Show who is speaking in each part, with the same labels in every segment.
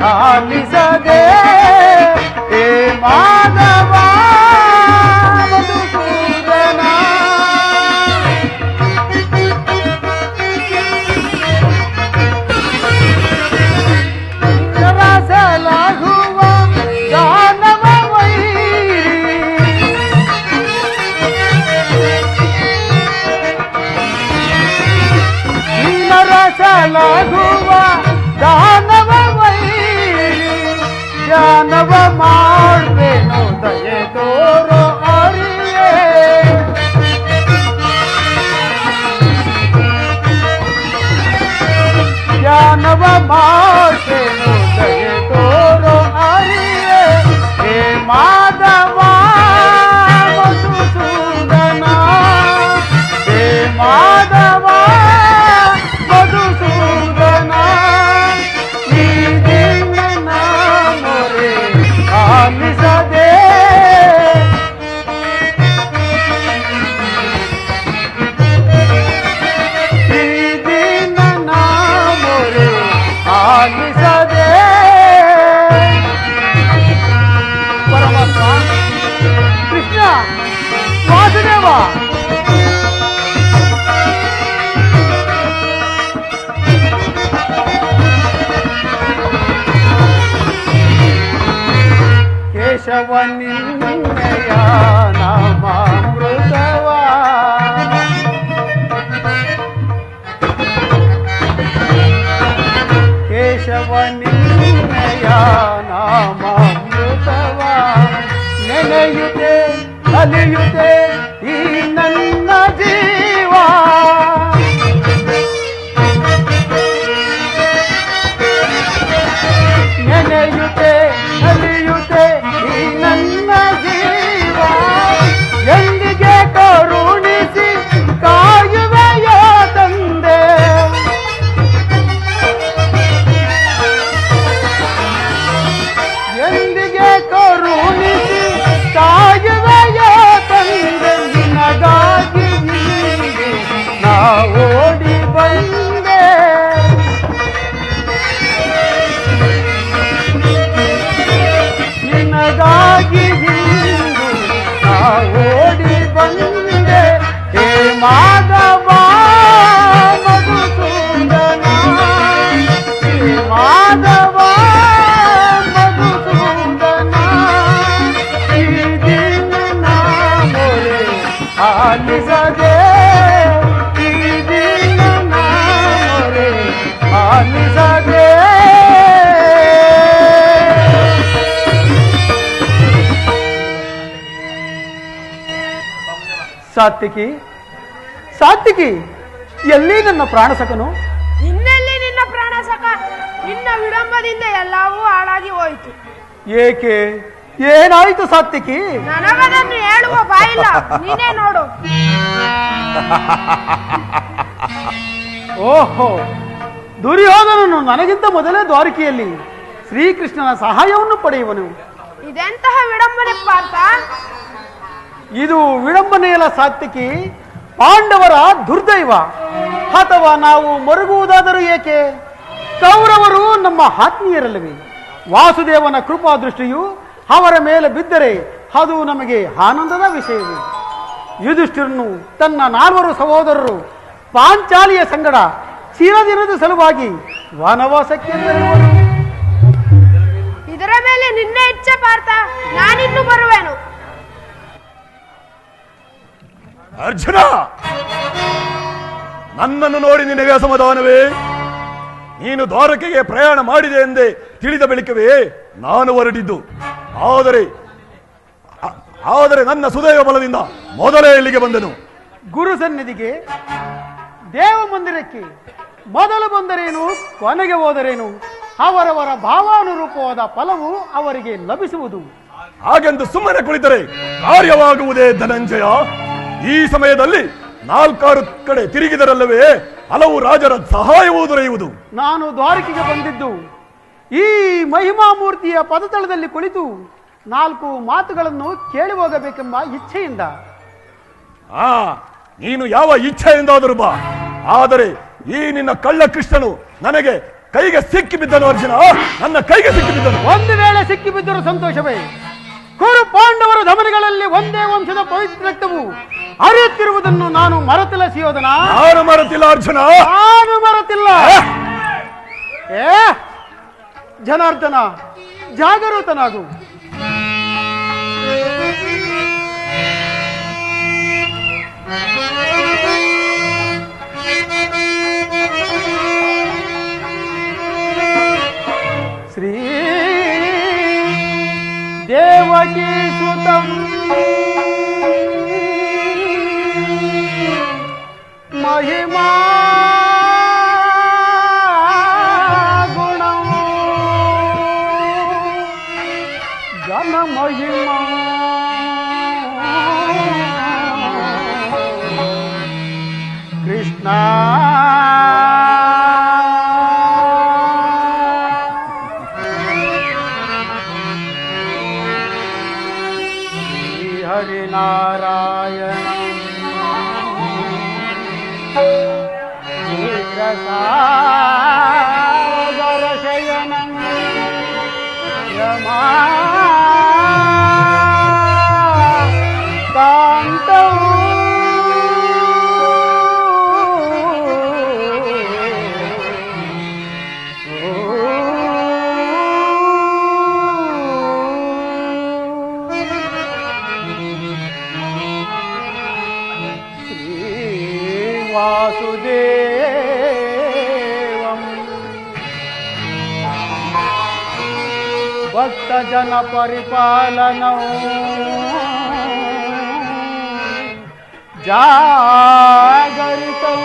Speaker 1: ಆಲಿಸದೆ ಹೇ ಮಾಧವ ಮಧುಸೂದನ. ರಸಲಾಗುವ ದಾನವ ರಸಲಾಗುವ ದಾನವ ಜ್ಞಾನವ ಮಾಡ್ಬೇನು ದಯೆ ತೋರೋ ಅರಿಯೇ. ಜ್ಞಾನವ ಮಾಡ್ಬೇನು ದಯೆ ತೋರೋ ಅರಿಯೇ. ಹೇ ಮಾಧವ ಮಧುಸೂದನ ಹೇ ಮಾಧವ ಮಧುಸೂದನ. ಈ ದಿನ ಮೊರೆ ಆಲಿಸದೆ ಈ ದಿನ ಮೊರೆ ಆಲಿಸದೆ. ಪರಮಾತ್ಮ ಕೃಷ್ಣ ವಾಸುದೇವ ಕೇಶವ ನಿನ್ನಯ ನಾಮಾಮೃತವ ಕೇಶವ ನಿನ್ನಯ ನಾಮಾಮೃತವ ನೆನೆಯುತ್ತೆ ಅಲಿಯುತ್ತೆ ಈ ನನ್ನ ಜೀವ. ನೆನೆಯುತ್ತೆ ಅಲಿಯುತ್ತೆ ಈ ನನ್ನ ಜೀವ. ಎಂದಿಗೆ ಕರುಣಿಸಿ ಕಾಯುವೆಯ ತಂದೆ. ಎಂದಿಗೆ ಕರುಣಿಸಿ ಕಾಯುವೆಯ ತಂದೆ. ನಿನಗಾಗಿ ನಾ ಓಡಿ ಬಂದೆ. ನಿನಗಾಗಿ ನಾ ಓಡಿ ಬಂದೆ. ಹೇ ಮಾಧವ ಮಧುಸೂದನ ಹೇ ಮಾಧವ ಮಧುಸೂದನ. ಈ ದಿನ ಮೊರೆ ಆಲಿಸದೆ ಈ ದಿನ ಮೊರೆ ಆಲಿಸದೆ. ಸಾತ್ವಿಕಿ ಸಾತ್ವಿಕಿ, ಎಲ್ಲಿ ನನ್ನ ಪ್ರಾಣಸಕನು?
Speaker 2: ಇನ್ನೆಲ್ಲಿ ನಿನ್ನ ಪ್ರಾಣಸಕ? ನಿನ್ನ ವಿಳಂಬದಿಂದ ಎಲ್ಲವೂ ಹಾಳಾಗಿ ಹೋಯಿತು.
Speaker 1: ಏಕೆ? ಏನಾಯಿತು ಸಾತ್ವಿಕಿ?
Speaker 2: ನನಗದನ್ನು ಹೇಳುವ ಬಾಯಿಲ್ಲ, ನೀನೇ ನೋಡು.
Speaker 1: ಓಹೋ, ದುರ್ಯೋಧನನು ನನಗಿಂತ ಮೊದಲೇ ದ್ವಾರಕೆಯಲ್ಲಿ ಶ್ರೀಕೃಷ್ಣನ ಸಹಾಯವನ್ನು ಪಡೆಯುವನು.
Speaker 2: ಇದೆಂತಹ ವಿಡಂಬನೆ ಪಾರ್ಥ?
Speaker 1: ಇದು ವಿಡಂಬನೆಯಲ್ಲ ಸಾತ್ವಿಕಿ, ಪಾಂಡವರ ದುರ್ದೈವ. ಅಥವಾ ನಾವು ಮರುಗುವುದಾದರೂ ಏಕೆ? ಕೌರವರು ನಮ್ಮ ಆತ್ಮೀಯರಲ್ಲವೇ? ವಾಸುದೇವನ ಕೃಪಾ ದೃಷ್ಟಿಯು ಅವರ ಮೇಲೆ ಬಿದ್ದರೆ ಅದು ನಮಗೆ ಆನಂದದ ವಿಷಯವೇ. ಯುಧಿಷ್ಠಿರನು ತನ್ನ 4 ಸಹೋದರರು ಪಾಂಚಾಲಿಯ ಸಂಗಡ ಚಿರದಿನದ ಸಲುವಾಗಿ ವನವಾಸಕ್ಕೆ ತೆರಳುವರು.
Speaker 2: ಇದರ ಮೇಲೆ ನಿನ್ನೆ ಇಚ್ಛೆ ಪಾರ್ಥ, ನಾನಿನ್ನು ಬರುವೆನು.
Speaker 3: ಅರ್ಜುನ, ನನ್ನನ್ನು ನೋಡಿ ನಿನಗೆ ಅಸಮಾಧಾನವೇ? ನೀನು ದ್ವಾರಕೆಗೆ ಪ್ರಯಾಣ ಮಾಡಿದೆ ಎಂದೇ ತಿಳಿದ ಬಳಿಕವೇ ನಾನು ಹೊರಟಿದ್ದು. ಆದರೆ ನನ್ನ ಸುದೈವ ಬಲದಿಂದ ಮೊದಲೇ ಇಲ್ಲಿಗೆ ಬಂದೆನು.
Speaker 1: ಗುರು ಸನ್ನಿಧಿಗೆ, ದೇವ ಮಂದಿರಕ್ಕೆ ಮೊದಲು ಬಂದರೇನು, ಕೊನೆಗೆ ಹೋದರೇನು, ಅವರವರ ಭಾವಾನುರೂಪವಾದ ಫಲವು ಅವರಿಗೆ ಲಭಿಸುವುದು.
Speaker 3: ಹಾಗೆಂದು ಸುಮ್ಮನೆ ಕುಳಿತರೆ ಕಾರ್ಯವಾಗುವುದೇ ಧನಂಜಯ? ಈ ಸಮಯದಲ್ಲಿ 4 ಕಡೆ ತಿರುಗಿದರಲ್ಲವೇ ಹಲವು ರಾಜರ ಸಹಾಯವೂ ದೊರೆಯುವುದು.
Speaker 1: ನಾನು ದ್ವಾರಕೆಗೆ ಬಂದಿದ್ದು ಈ ಮಹಿಮಾಮೂರ್ತಿಯ ಪದತಳದಲ್ಲಿ ಕುಳಿತು 4 ಮಾತುಗಳನ್ನು ಕೇಳಿ ಹೋಗಬೇಕೆಂಬ ಇಚ್ಛೆಯಿಂದ.
Speaker 3: ನೀನು ಯಾವ ಇಚ್ಛೆಯಿಂದಾದರೂ ಬಾ, ಆದರೆ ಈ ನಿನ್ನ ಕಳ್ಳ ಕೃಷ್ಣನು ನನಗೆ ಕೈಗೆ ಸಿಕ್ಕಿ ಬಿದ್ದನು ಅರ್ಜುನ, ನನ್ನ ಕೈಗೆ ಸಿಕ್ಕಿ ಬಿದ್ದನು.
Speaker 1: ಒಂದು ವೇಳೆ ಸಿಕ್ಕಿ ಬಿದ್ದರೂ ಸಂತೋಷವೇ. ಕುರು ಪಾಂಡವರ ಧಮನಿಗಳಲ್ಲಿ ಒಂದೇ ವಂಶದ ಪವಿತ್ರ ರಕ್ತವು ಹರಿಯುತ್ತಿರುವುದನ್ನು ನಾನು ಮರೆತಿಲ್ಲ ಸಿಯೋಧನ.
Speaker 3: ನಾನು ಮರೆತಿಲ್ಲ ಅರ್ಜುನ,
Speaker 1: ನಾನು ಮರೆತಿಲ್ಲ. ಏ ಜನಾರ್ದನ, ಜಾಗರೂಕನಾಗು. ಶ್ರೀ ದೇವಕೀ ಸುತಂ ಮಹಿಮಾ ಗುಣಂ ಜನ ಮಹಿಮಾ ಕೃಷ್ಣ ಹರಿನಾರಾಯಣ ಕ್ಷೀರಸಾಗರ ಶಯನ ಯಮಾ ಕಾಂತವು ವಾಸುದೇವಂ ಭಕ್ತ ಜನ ಪರಿಪಾಲನೌ ಜಾಗರಿತೌ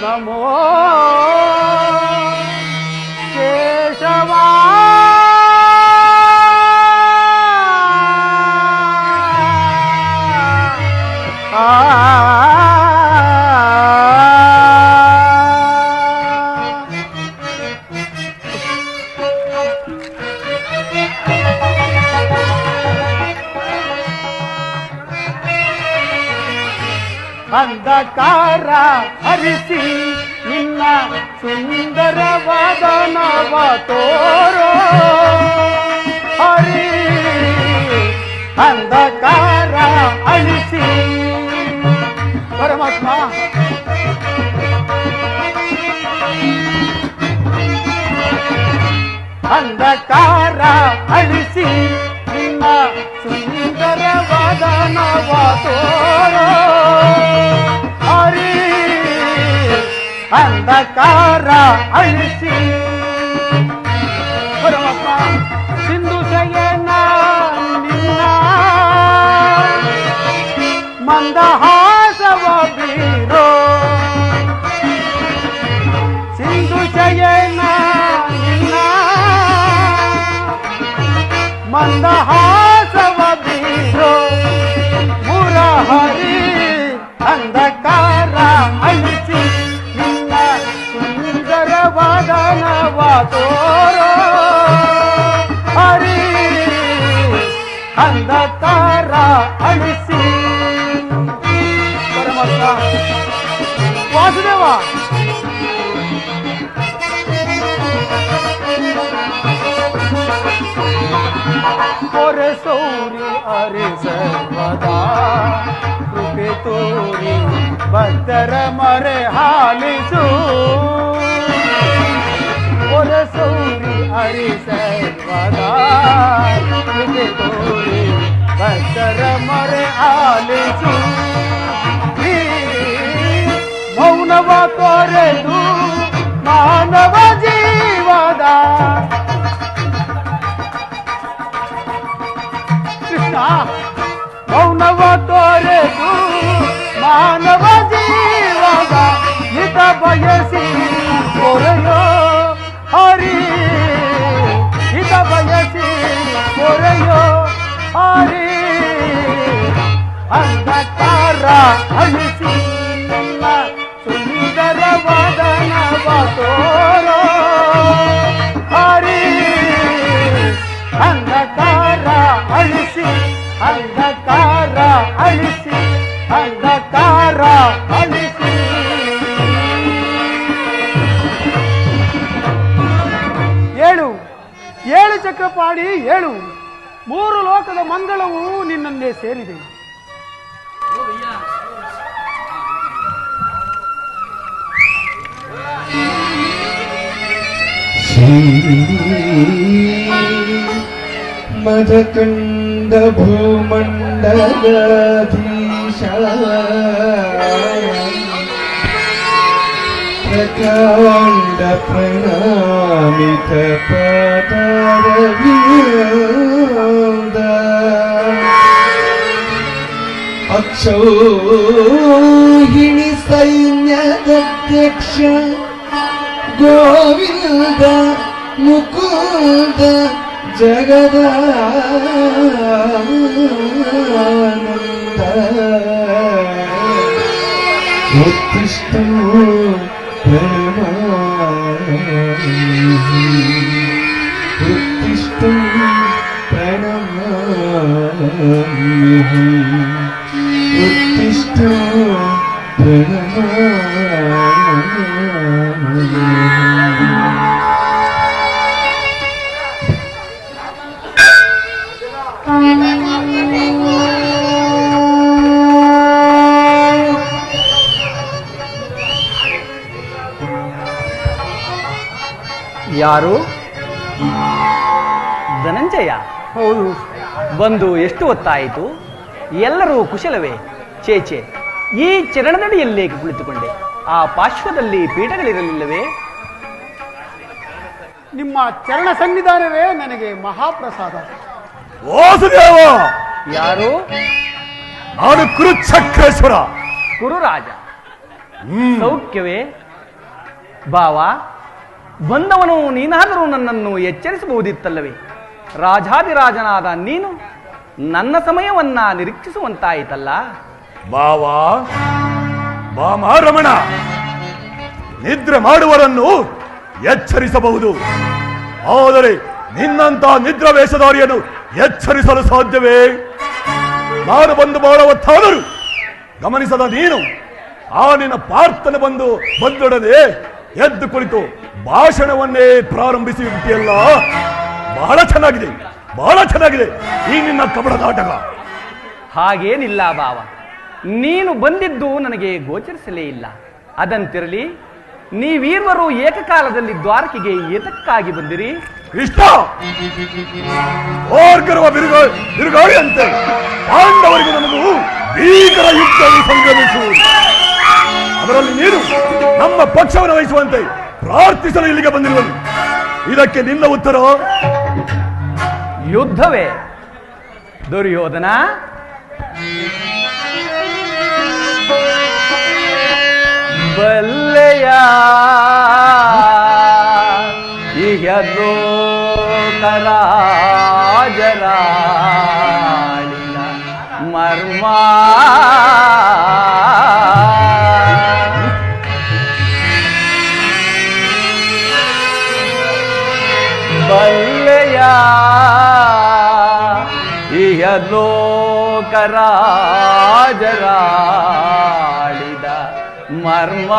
Speaker 1: ನಮೋ ಕೇಶವಾ ಅಂಧಕಾರ ಹರಿಸಿ ನಿನ್ನ ಸುಂದರವಾದ ನವ ತೋರೋ ಹರಿ ಅಂಧಕಾರ ಅಳಿಸಿ ಪರಮಾತ್ಮ ಅಂಧಕಾರ ಅಳಿಸಿ ನಿನ್ನ ಸುಂದರವಾದ ನವ ತೋರೋ ಹರಿ ಅಂಧಕಾರ ಅಳಿಸಿ ಪರಮಾತ್ಮ ಸಿಂಧು ಶಯನ ನಿನ್ನ ಮಂದಹಾಸವ ಬೀರೋ ಸಿಂಧು ಶಯನ ನಿನ್ನ ಮಂದಹಾಸವ ಬೀರೋ ಮುರಹರಿ ಅಂಧಕಾರ ಅಳಿಸಿ ನಿನ್ನ ಸುಂದರವಾದ ನವ ತೋರೋ ಹರಿ ಅಂಧಕಾರ ಅಳಿಸಿ ಪರಮಾತ್ಮ ವಾಸುದೇವ ಪೊರೆ ಸೌರಿ ಅರೆ ಸರ್ವದಾ ಕೃಪೆ ತೋರಿ ಭಕ್ತರ ಮರೆ ಹಾಲಿಸು ಪೊರೆ ಸೌರಿ ಅರೆ ಸರ್ವದಾ ಕೃಪೆ ತೋರಿ ಭಕ್ತರ ಮರೆ ಆಲಿಸು ಮೌನವ ತೊರೆದು ಮಾನವ ಜೀವದ ಕೃಷ್ಣ ಮೌನವ ತೊರೆದು ಮಾನವ ಜೀವದ ಹಿತ ಬಯಸಿ ಕೊರೆಯೋ ಹರಿ ಹಿತ ಬಯಸಿ ಕೊರೆಯೋ ಹರಿ ಅಂಧಕಾರ ಅಳಿಸಿ ನನ್ನ ಸುಂದರವಾದ ನವ ತೋರೋ ಹರಿ ಅಂಧಕಾರ ಅಳಿಸಿ ಅಂಧಕಾರ ಅಳಿಸಿ ಅಂಧಕಾರ ಅಳಿಸಿ ಚಕ್ರಪಾಣಿ ಹೇಳು, 3 ಲೋಕದ ಮಂಗಳವು ನಿನ್ನನ್ನೇ ಸೇರಿದೆ.
Speaker 4: ಮದಕಂಡ ಭೂಮಂಡಲಾಧೀಶ ಪ್ರಕಾಂಡ ಪ್ರಣಾಮಿತ ಪಾದಾರವಿಂದ ಅಕ್ಷೌಹಿಣಿ ಸೈನ್ಯದಧ್ಯಕ್ಷ ಗೋವಿಂದ ಮುಕುಂದ ಜಗದಾನಂದ ಉತ್ತಿಷ್ಟೋ ಪ್ರಣಮಾಮಿ ಉತ್ತಿಷ್ಟೋ ಪ್ರಣಮಾಮಿ ಉತ್ತಿಷ್ಟೋ ಪ್ರಣಮಾಮಿ.
Speaker 5: ಯಾರು? ಧನಂಜಯ?
Speaker 1: ಹೌದು.
Speaker 5: ಬಂದು ಎಷ್ಟು ಹೊತ್ತಾಯಿತು? ಎಲ್ಲರೂ ಕುಶಲವೇ? ಚೇಚೆ, ಈ ಚರಣದಡಿಯಲ್ಲೇ ಕುಳಿತುಕೊಂಡೆ. ಆ ಪಾರ್ಶ್ವದಲ್ಲಿ ಪೀಠಗಳಿರಲಿಲ್ಲವೇ?
Speaker 1: ನಿಮ್ಮ ಚರಣ ಸನ್ನಿಧಾನವೇ ನನಗೆ ಮಹಾಪ್ರಸಾದ.
Speaker 3: ವಾಸುದೇವ!
Speaker 5: ಯಾರು?
Speaker 3: ನಾನು ಕುರುಚಕ್ರೇಶ್ವರ.
Speaker 5: ಕುರುರಾಜ. ಸೌಖ್ಯವೇ? ಬಾವ, ಬಂದವನು ನೀನಾದರೂ ನನ್ನನ್ನು ಎಚ್ಚರಿಸಬಹುದಿತ್ತಲ್ಲವೇ? ರಾಜಾದಿರಾಜನಾದ ನೀನು ನನ್ನ ಸಮಯವನ್ನ ನಿರೀಕ್ಷಿಸುವಂತಾಯಿತಲ್ಲ.
Speaker 3: ಬಾವಾ ಬಾಮ ರಮಣ, ನಿದ್ರೆ ಮಾಡುವರನ್ನು ಎಚ್ಚರಿಸಬಹುದು, ಆದರೆ ನಿನ್ನಂತ ನಿದ್ರಾ ವೇಷಧಾರಿಯನ್ನು ಎಚ್ಚರಿಸಲು ಸಾಧ್ಯವೇ? ನಾನು ಬಂದು ಬಾಳವತ್ತಾದರೂ ಗಮನಿಸದ ನೀನು ಆ ನಿನ್ನ ಪ್ರಾರ್ಥನೆ ಬಂದೊಡನೆ ಎದ್ದು ಕುಳಿತು ಭಾಷಣವನ್ನೇ ಪ್ರಾರಂಭಿಸಿ ಬಿಟ್ಟಿಯಲ್ಲ. ಬಹಳ ಚೆನ್ನಾಗಿದೆ, ಬಹಳ ಚೆನ್ನಾಗಿದೆ ಈ ನಿನ್ನ ಕಪಟ ನಾಟಕ.
Speaker 5: ಹಾಗೇನಿಲ್ಲ ಬಾವ, ನೀನು ಬಂದಿದ್ದು ನನಗೆ ಗೋಚರಿಸಲೇ ಇಲ್ಲ. ಅದಂತಿರಲಿ, ನೀವೀರ್ವರು ಏಕಕಾಲದಲ್ಲಿ ದ್ವಾರಕೆಗೆ ಏತಕ್ಕಾಗಿ ಬಂದಿರಿ?
Speaker 3: ಕೃಷ್ಣ, ಓರ್ಗರುವ ಬಿರುಗಾಳಿಯಂತೆ ಪಾಂಡವರಿಗೆ ನಮಗೂ ಭೀಕರ ಯುದ್ಧವನ್ನು ಸಂಗಮಿಸುವುದು. ಅದರಲ್ಲಿ ನೀನು ನಮ್ಮ ಪಕ್ಷವನ್ನು ವಹಿಸುವಂತೆ ಪ್ರಾರ್ಥಿಸಲು ಇಲ್ಲಿಗೆ ಬಂದಿರುವನು. ಇದಕ್ಕೆ ನಿನ್ನ ಉತ್ತರ?
Speaker 5: ಯುದ್ಧವೇ? ದುರ್ಯೋಧನ, ಬಲ್ಲೆಯ ಇಹಲೋಕರಾಜರಾಳಿನ ಮರ್ಮ ಬಲ್ಲೆಯ ಇಹಲೋಕರಾಜರಾಳಿದ ಮರ್ಮ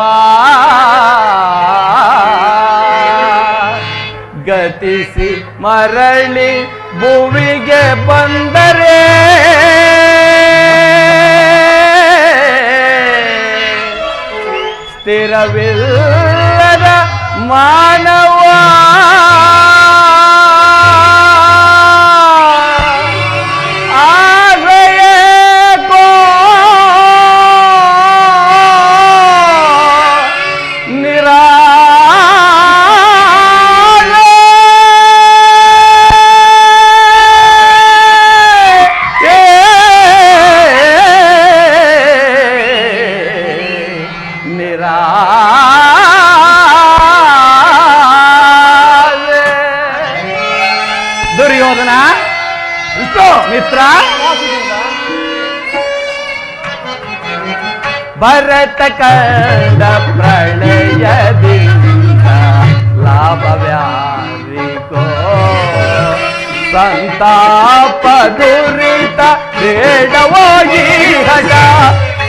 Speaker 5: ಗತಿಸಿ ಮರಳಿ ಭುವಿಗೆ ಬಂದರೆ ಸ್ಥಿರವಿಲ್ಲದ ಮಾನವ ದುರ್ಯೋಧನ ಮಿತ್ರ, ಭರತ ಕಂಡ ಪ್ರಳಯದಿಂದ ಲಾಭವ್ಯಾರಿಗೋ ಸಂತಾಪ ದುರಿತ ಬೇಡವಾಗಿ ಹಠ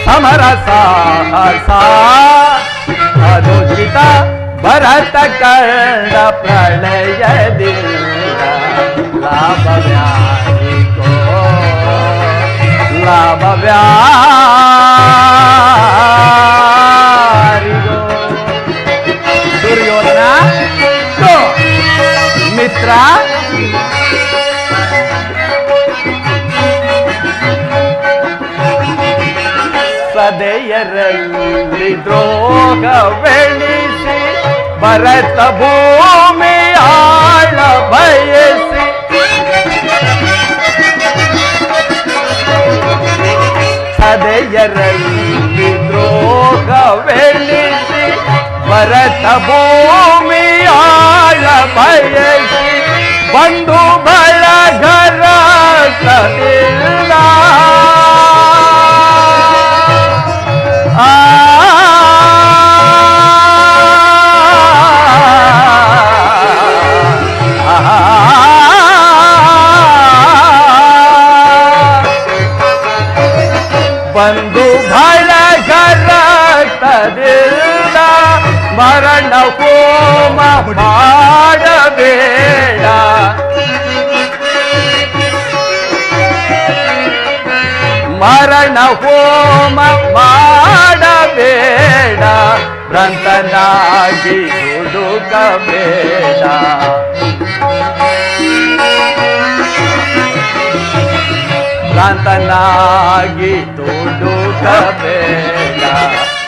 Speaker 5: ಸಮರ ಸಾಹಸ ಅನುಚಿತ ಭರತ ಕಂಡ ಪ್ರಳಯದಿಂದ ಲಾಭವ್ಯಾರಿಗೋ ಲಾಭವ್ಯಾರಿಗೋ ದುರ್ಯೋಧನ ಗೋ. ಮಿತ್ರ ಸದೆಯರಲ್ಲಿ ದ್ರೋಹವೆಣಿಸಿ ಭರತ ಭೂಮಿ ಆಳ ಬಯಸಿ ಸದೆಯರಲ್ಲಿ ದ್ರೋಹವೆಣಿಸಿ ಭರತ ಭೂಮಿ ಆಳ ಬಯಸಿ ಬಂಧು ಬಳಗರ ಸದಿಲ್ಲ ಬಂಧು ಬಳಗರ ತದಿಲ್ಲ ಮರಣ ಹೋಮ ಮಾಡಬೇಡ ಮರಣ ಹೋಮ ಮಾಡಬೇಡ ಭ್ರಾಂತನಾಗಿ ಹುಡುಕಬೇಡ ಭ್ರಾಂತನಾಗಿ ಹುಡುಕಬೇಡ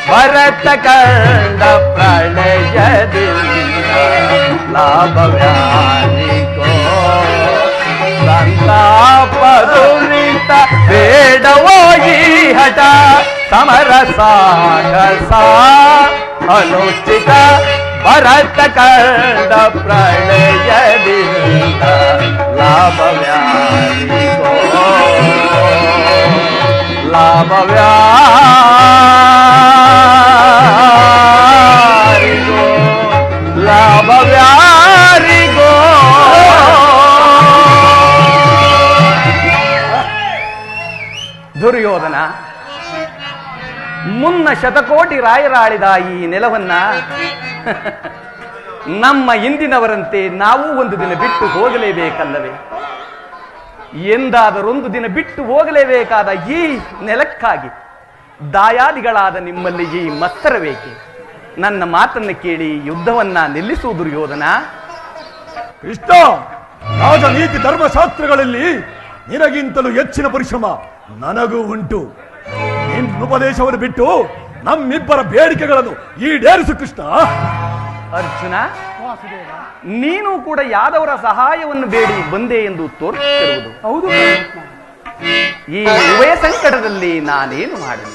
Speaker 5: ಭರತ ಕಂಡ ಪ್ರಳಯದಿಂದ ಲಾಭವ್ಯಾರಿಗೋ ಸಂತಾಪ ದುರಿತ ಬೇಡವೋ ಈ ಹಠ ಸಮರ ಸಾಹಸ ಅನುಚಿತ ಭರತ ಕಂಡ ಪ್ರಳಯದಿಂದ ಲಾಭವ್ಯಾರಿಗೋ ಲಾಭವ್ಯಾರಿಗೋ ಲಾಭವ್ಯಾರಿಗೋ. ದುರ್ಯೋಧನ, ಮುನ್ನ ಶತಕೋಟಿ ರಾಯರಾಳಿದ ಈ ನೆಲವನ್ನ ನಮ್ಮ ಇಂದಿನವರಂತೆ ನಾವು ಒಂದು ದಿನ ಬಿಟ್ಟು ಹೋಗಲೇಬೇಕಲ್ಲವೇ? ಎಂದಾದರೊಂದು ದಿನ ಬಿಟ್ಟು ಹೋಗಲೇಬೇಕಾದ ಈ ನೆಲಕ್ಕಾಗಿ ದಾಯಾದಿಗಳಾದ ನಿಮ್ಮಲ್ಲಿ ಈ ಮತ್ಸರವೇಕೆ? ನನ್ನ ಮಾತನ್ನು ಕೇಳಿ ಯುದ್ಧವನ್ನ ನಿಲ್ಲಿಸುವ ದುರ್ಯೋಧನ.
Speaker 3: ಇಷ್ಟ ರಾಜನೀತಿ ಧರ್ಮಶಾಸ್ತ್ರಗಳಲ್ಲಿ ನಿನಗಿಂತಲೂ ಹೆಚ್ಚಿನ ಪರಿಶ್ರಮ ನನಗೂ ಉಂಟು. ನಿನ್ನ ಉಪದೇಶವನ್ನು ಬಿಟ್ಟು ನಮ್ಮಿಬ್ಬರ ಬೇಡಿಕೆಗಳನ್ನು ಈಡೇರಿಸು ಕೃಷ್ಣ.
Speaker 5: ಅರ್ಜುನ, ನೀನು ಕೂಡ ಯಾದವರ ಸಹಾಯವನ್ನು ಬೇಡಿ ಬಂದೆ ಎಂದು ತೋರುತ್ತಿರುವುದು
Speaker 1: ಹೌದು.
Speaker 5: ಈ ಉಭಯ ಸಂಕಟದಲ್ಲಿ ನಾನೇನು ಮಾಡಲಿ?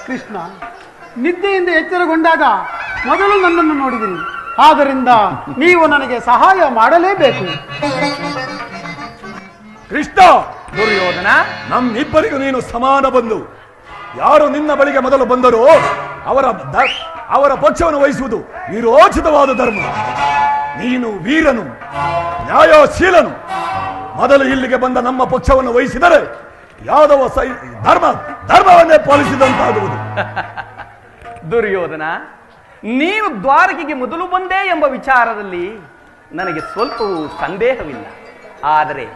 Speaker 1: ಕೃಷ್ಣ, ನಿದ್ದೆಯಿಂದ ಎಚ್ಚರಗೊಂಡಾಗ ಮೊದಲು ನನ್ನನ್ನು ನೋಡಿದಿರಿ. ಆದ್ದರಿಂದ ನೀವು ನನಗೆ ಸಹಾಯ ಮಾಡಲೇಬೇಕು.
Speaker 3: ಕೃಷ್ಣ,
Speaker 5: ದುರ್ಯೋಧನ,
Speaker 3: ನಮ್ಮಿಬ್ಬರಿಗೂ ನೀನು ಸಮಾನ ಬಂಧು. ಯಾರು ನಿನ್ನ ಬಳಿಗೆ ಮೊದಲು ಬಂದರೋ ಅವರ ಪಕ್ಷವನ್ನು ವಹಿಸುವುದು ವಿರೋಚಿತವಾದ ಧರ್ಮ. ನೀನು ವೀರನು, ನ್ಯಾಯಶೀಲನು. ಮೊದಲು ಇಲ್ಲಿಗೆ ಬಂದ ನಮ್ಮ ಪಕ್ಷವನ್ನು ವಹಿಸಿದರೆ ಯಾದವ ಧರ್ಮವನ್ನೇ ಪಾಲಿಸಿದಂತಾಗುವುದು.
Speaker 5: ದುರ್ಯೋಧನ, ನೀನು ದ್ವಾರಕೆಗೆ ಮೊದಲು ಬಂದೆ ಎಂಬ ವಿಚಾರದಲ್ಲಿ ನನಗೆ ಸ್ವಲ್ಪವೂ ಸಂದೇಹವಿಲ್ಲ. ಆದರೆ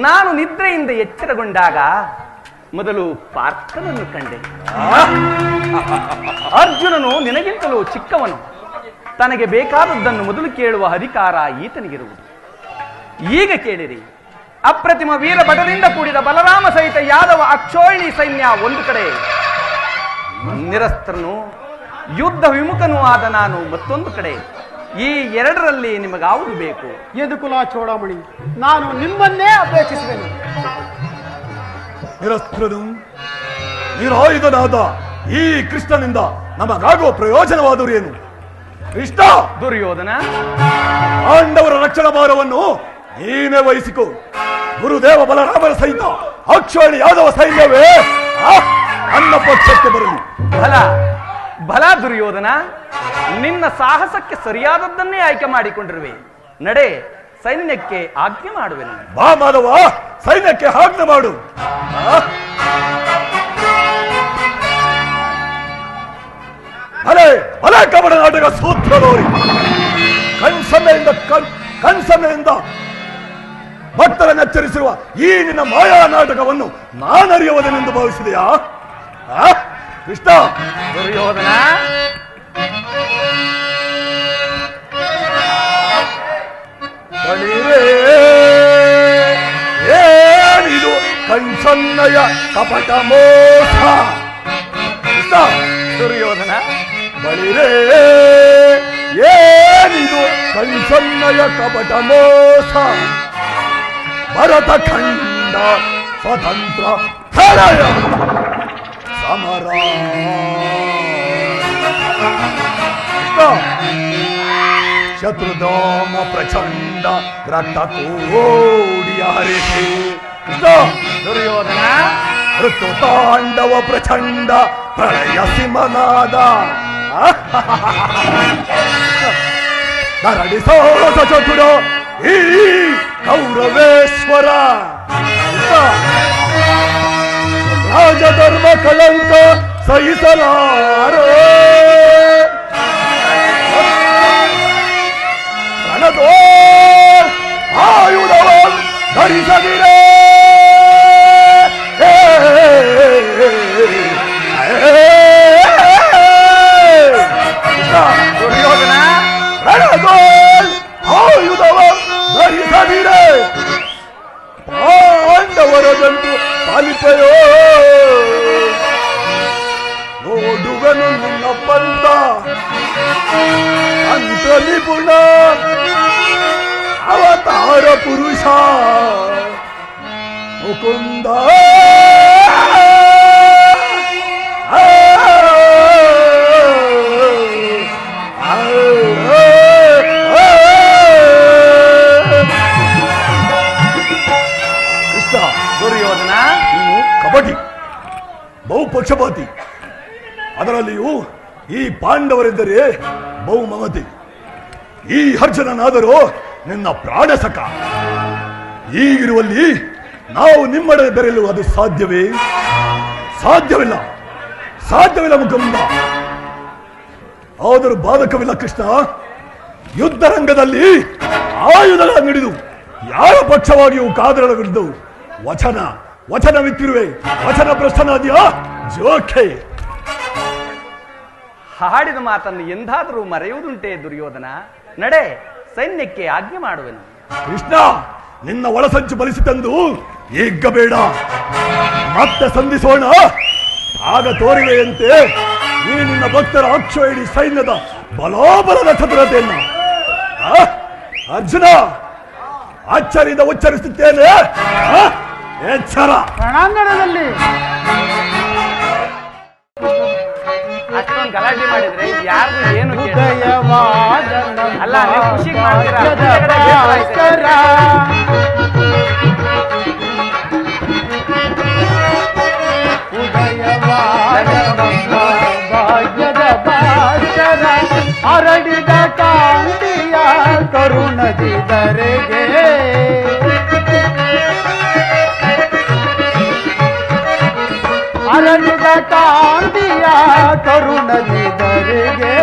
Speaker 5: ನಾನು ನಿದ್ರೆಯಿಂದ ಎಚ್ಚರಗೊಂಡಾಗ ಮೊದಲು ಪಾರ್ಥನನ್ನು ಕಂಡೆ. ಅರ್ಜುನನು ನಿನಗಿಂತಲೂ ಚಿಕ್ಕವನು. ತನಗೆ ಬೇಕಾದದ್ದನ್ನು ಮೊದಲು ಕೇಳುವ ಅಧಿಕಾರ ಈತನಿಗಿರುವುದು. ಈಗ ಕೇಳಿರಿ, ಅಪ್ರತಿಮ ವೀರ ಭಟರಿಂದ ಕೂಡಿದ ಬಲರಾಮ ಸಹಿತ ಯಾದವ ಅಕ್ಷೋಹಿಣಿ ಸೈನ್ಯ ಒಂದು ಕಡೆ, ನಿರಸ್ತ್ರನು ಯುದ್ಧ ವಿಮುಖನೂ ಆದ ನಾನು ಮತ್ತೊಂದು ಕಡೆ. ಈ ಎರಡರಲ್ಲಿ ನಿಮಗಾವುದು ಬೇಕು?
Speaker 1: ಯದುಕುಲ ಚೋಡಾಮಣಿ, ನಾನು ನಿಮ್ಮನ್ನೇ ಅಪೇಕ್ಷಿಸುವೆನು.
Speaker 3: ನಿರಸ್ತ್ರನು ನಿರಾಯುಧನಾದ ಈ ಕೃಷ್ಣನಿಂದ ನಮಗಾಗುವ ಪ್ರಯೋಜನವಾದರೂ ಏನು? ಕೃಷ್ಣ,
Speaker 5: ದುರ್ಯೋಧನ,
Speaker 3: ಪಾಂಡವರ ರಕ್ಷಣಾ ಭಾರವನ್ನು ನೀನೇ ವಹಿಸಿಕೊ. ಗುರುದೇವ ಬಲರಾಮರ ಸಹಿತ ಅಕ್ಷೋಹಿಣಿ ಯಾದವ ಸೈನ್ಯವೇ ನನ್ನ ಪಕ್ಷಕ್ಕೆ ಬರಲಿ.
Speaker 5: ಬಲ ದುರ್ಯೋಧನ, ನಿನ್ನ ಸಾಹಸಕ್ಕೆ ಸರಿಯಾದದ್ದನ್ನೇ ಆಯ್ಕೆ ಮಾಡಿಕೊಂಡಿರುವೆ. ನಡೆ, ಸೈನ್ಯಕ್ಕೆ ಆಜ್ಞೆ ಮಾಡುವೆನು.
Speaker 3: ಬಾ ಮಾಧವ, ಸೈನ್ಯಕ್ಕೆ ಆಜ್ಞೆ ಮಾಡು. ಅಲೆ ಕಬಡ ನಾಟಕ ಸೂತ್ರ ನೋಡಿ ಕಣ್ಸನ್ನೆಯಿಂದ ಭಕ್ತರನ್ನು ಎಚ್ಚರಿಸಿರುವ ಈ ನಿನ್ನ ಮಾಯಾ ನಾಟಕವನ್ನು ನಾನರಿಯುವುದನೆಂದು ಭಾವಿಸಿದೆಯಾ ಕೃಷ್ಣ?
Speaker 5: ದುರ್ಯೋಧನ,
Speaker 3: ಏನಿದು ಕಣ್ಸನ್ನಯ ಕಪಟ ಮೋಸ? ಕೃಷ್ಣ,
Speaker 5: ದುರ್ಯೋಧನ,
Speaker 3: ಬಳಿರೇ ಏನಿದು ಕಣ್ಸನ್ನಯ ಕಪಟ ಮೋಸ? ಭರತ ಖಂಡ ಸ್ವತಂತ್ರ ಪ್ರಳಯ ಸಮರ. ಶತ್ರುಧಾಮ ಪ್ರಚಂಡ ರಕ್ತ ಕೋಡಿಯ ಹರಿಸಿ.
Speaker 5: ದುರ್ಯೋಧನ,
Speaker 3: ಋತು ತಾಂಡವ ಪ್ರಚಂಡ ಪ್ರಳಯ ಸಿಂಹನಾದ. ಕರಡಿಸೋಸ ಚತುರ ಈ ಕೌರವೇಶ್ವರ. ರಾಜಧರ್ಮ ಕಳಂಕ ಸಹಿಸಲಾರೋ. ರಣದೋ ಆಯುಧವ ಧರಿಸದಿರೇ.
Speaker 5: ದುರ್ಯೋಧನ,
Speaker 3: ರಣದೋ ಆಯುಧವ ಧರಿಸದಿರೇ. ಪಾಂಡವರದಂತೂ ಪಾಲಿಪೆಯೋ. ನೋಡುವನು ನಿನ್ನ ಪಂಥ ಅಂತ ನಿಪುಣ ಅವತಾರ ಪುರುಷ ಮುಕುಂದ.
Speaker 5: ದುರ್ಯೋಧನ,
Speaker 3: ನೀನು ಕಬಡ್ಡಿ ಬಹುಪಕ್ಷಪಾತಿ. ಅದರಲ್ಲಿಯೂ ಈ ಪಾಂಡವರೆಂದರೆ ಬಹು ಮಮತೆ. ಈ ಅರ್ಜುನನಾದರೂ ನಿನ್ನ ಪ್ರಾಣಸಖ. ಈಗಿರುವಲ್ಲಿ ನಾವು ನಿಮ್ಮಡೆ ಬೆರೆಯಲು ಅದು ಸಾಧ್ಯವೇ? ಸಾಧ್ಯವಿಲ್ಲ, ಸಾಧ್ಯವಿಲ್ಲ ಮುಕುಂದ. ಆದರೂ ಬಾಧಕವಿಲ್ಲ ಕೃಷ್ಣ. ಯುದ್ಧ ರಂಗದಲ್ಲಿ ಆಯುಧಗಳ ಹಿಡಿದು ಯಾರ ಪಕ್ಷವಾಗಿಯೂ ಕಾದರವಿದ್ದು ವಚನವಿತ್ತಿರುವೆ. ವಚನ ಭ್ರಷ್ಟನಾದ್ಯಾ ಜೋಖೆ.
Speaker 5: ಹಾಡಿದ ಮಾತನ್ನು ಎಂದಾದರೂ ಮರೆಯುವುದುಂಟೆ ದುರ್ಯೋಧನ? ನಡೆ, ಸೈನ್ಯಕ್ಕೆ ಆಜ್ಞೆ ಮಾಡುವೆನು.
Speaker 3: ಕೃಷ್ಣ, ನಿನ್ನ ಒಳಸಂಚು ಬಲಿಸಿ ತಂದು ಈಗ ಬೇಡ, ಮತ್ತೆ ಸಂಧಿಸೋಣ. ಆಗ ತೋರಿವೆಯಂತೆ ನೀ ನಿನ್ನ ಭಕ್ತರ ಅಕ್ಷೋಹಿಣಿ ಸೈನ್ಯದ ಬಲೋಬಲದ ಚತುರತೆಯನ್ನು. ಅರ್ಜುನ, ಅಚ್ಚರಿಯಿಂದ ಉಚ್ಚರಿಸುತ್ತೇನೆ, ಎಚ್ಚರ.
Speaker 1: ರಣಾಂಗಣದಲ್ಲಿ
Speaker 5: ಅಷ್ಟೊಂದು ಗಲಾಟೆ ಮಾಡಿದ್ರೆ ಯಾರಿಗೂ ಏನು ಕೇಳಲ್ಲ.
Speaker 1: ಉದಯವಾದ
Speaker 5: ಅಲ್ಲ, ನೀವು ಖುಷಿಗೆ ಮಾಡ್ತೀರಾ?
Speaker 1: ಭಾಗ್ಯದ ಭಾಸ್ಕರ. ಉದಯವಾದ ಭಾಗ್ಯದ ಭಾಸ್ಕರ ಹರಡಿದ ಕಾಂತಿಯ ಕರುಣದಿ ಧರೆಗೆ. ಹರಡಿದ ಕಾಂತಿಯ ಕರುಣದಿ ಧರೆಗೆ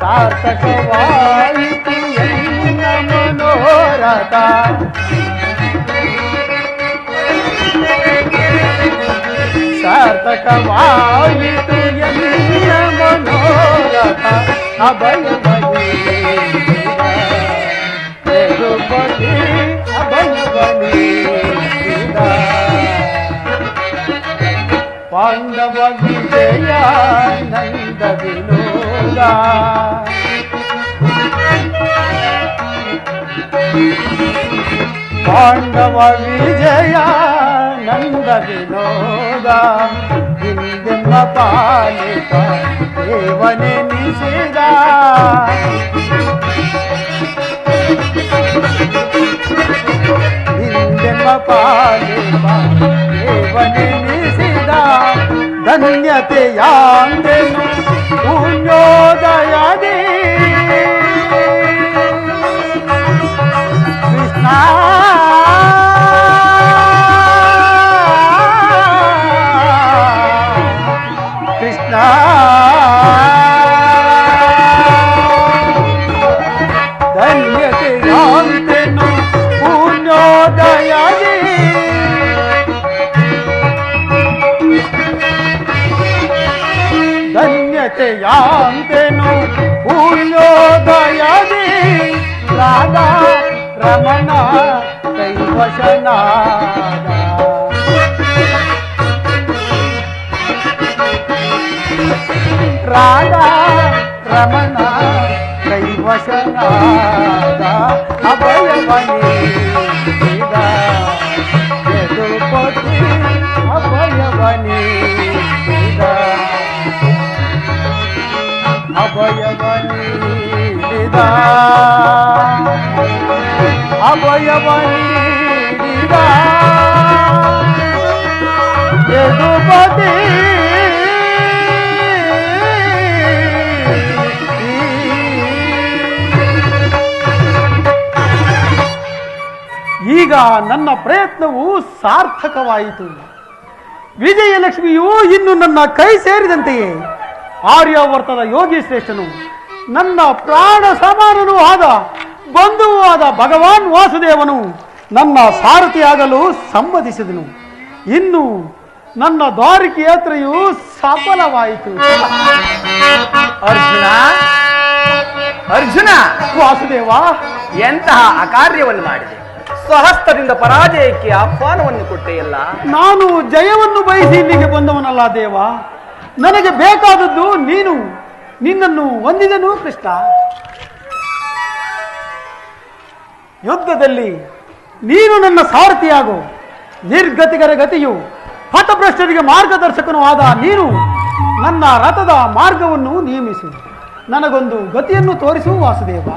Speaker 1: ಸಾರ್ಥಕವಾಯಿತು ಎನ್ನ ಮನೋರಥ. ಸಾರ್ಥಕವಾಯಿತು ಎನ್ನ ಮನೋರಥ. ಅಭಯವನಿ ತಿರುಪತಿ ಅಭಯವನಿ ಪಾಂಡವ ವಿಜಯ ನಂದ ವಿನೋದ. ಪಾಂಡವ ವಿಜಯ ನಂದ ವಿನೋದ. ಹಿಂದೆಮ್ಮ ಪಾಲಿತ ದೇವನೆನಿಸಿದ. ಹಿಂದೆಮ್ಮ ಪಾಲಿತ ದೇವನೆನಿಸಿದ. ಧನ್ಯತೆಯಾಂದೆನು ಪುಣ್ಯೋದಯದಿ. ಕೃಷ್ಣ, ಕೃಷ್ಣ, ಧನ್ಯತೆಯಾಂದೆನು ಪುಣ್ಯೋದಯ ಶಾಂತೆನು ಪೂರ್ಣೋದಯದಿ ರಾಧಾ ರಮಣ ಕೈವಶನಾದ ರಾಧಾ ರಮಣ ಕೈವಶನಾದ ಅಭಯವನೇ ಯದುಪತಿ ಅಭಯವನೇ ಅಭಯವನೀಡಿದ ಅಭಯವನೀಡಿದ ಯದುಪತಿ ಈಗ ನನ್ನ ಪ್ರಯತ್ನವು ಸಾರ್ಥಕವಾಯಿತು. ವಿಜಯಲಕ್ಷ್ಮಿಯು ಇನ್ನು ನನ್ನ ಕೈ ಸೇರಿದಂತೆಯೇ ಆರ್ಯಾವರ್ತದ ಯೋಗಿ ಶ್ರೇಷ್ಠನು ನನ್ನ ಪ್ರಾಣ ಸಮಾನನೂ ಆದ ಬಂಧುವೂ ಆದ ಭಗವಾನ್ ವಾಸುದೇವನು ನನ್ನ ಸಾರಥಿಯಾಗಲು ಸಮ್ಮತಿಸಿದನು. ಇನ್ನು ನನ್ನ ದ್ವಾರಕೆ ಯಾತ್ರೆಯು ಸಫಲವಾಯಿತು.
Speaker 5: ಅರ್ಜುನ ಅರ್ಜುನ
Speaker 1: ವಾಸುದೇವ,
Speaker 5: ಎಂತಹ ಅಕಾರ್ಯವನ್ನು ಮಾಡಿದೆ. ಸ್ವಹಸ್ತದಿಂದ ಪರಾಜಯಕ್ಕೆ ಆಹ್ವಾನವನ್ನು ಕೊಟ್ಟೆಯಲ್ಲ.
Speaker 1: ನಾನು ಜಯವನ್ನು ಬಯಸಿ ಇಲ್ಲಿಗೆ ಬಂದವನಲ್ಲ ದೇವ. ನನಗೆ ಬೇಕಾದದ್ದು ನೀನು. ನಿನ್ನನ್ನು ಹೊಂದಿದನು ಕೃಷ್ಣ. ಯುದ್ಧದಲ್ಲಿ ನೀನು ನನ್ನ ಸಾರಥಿಯಾಗು. ನಿರ್ಗತಿಗರ ಗತಿಯು ಪಥಭ್ರಷ್ಟರಿಗೆ ಮಾರ್ಗದರ್ಶಕನೂ ಆದ ನೀನು ನನ್ನ ರಥದ ಮಾರ್ಗವನ್ನು ನಿಯಮಿಸು. ನನಗೊಂದು ಗತಿಯನ್ನು ತೋರಿಸು ವಾಸುದೇವ.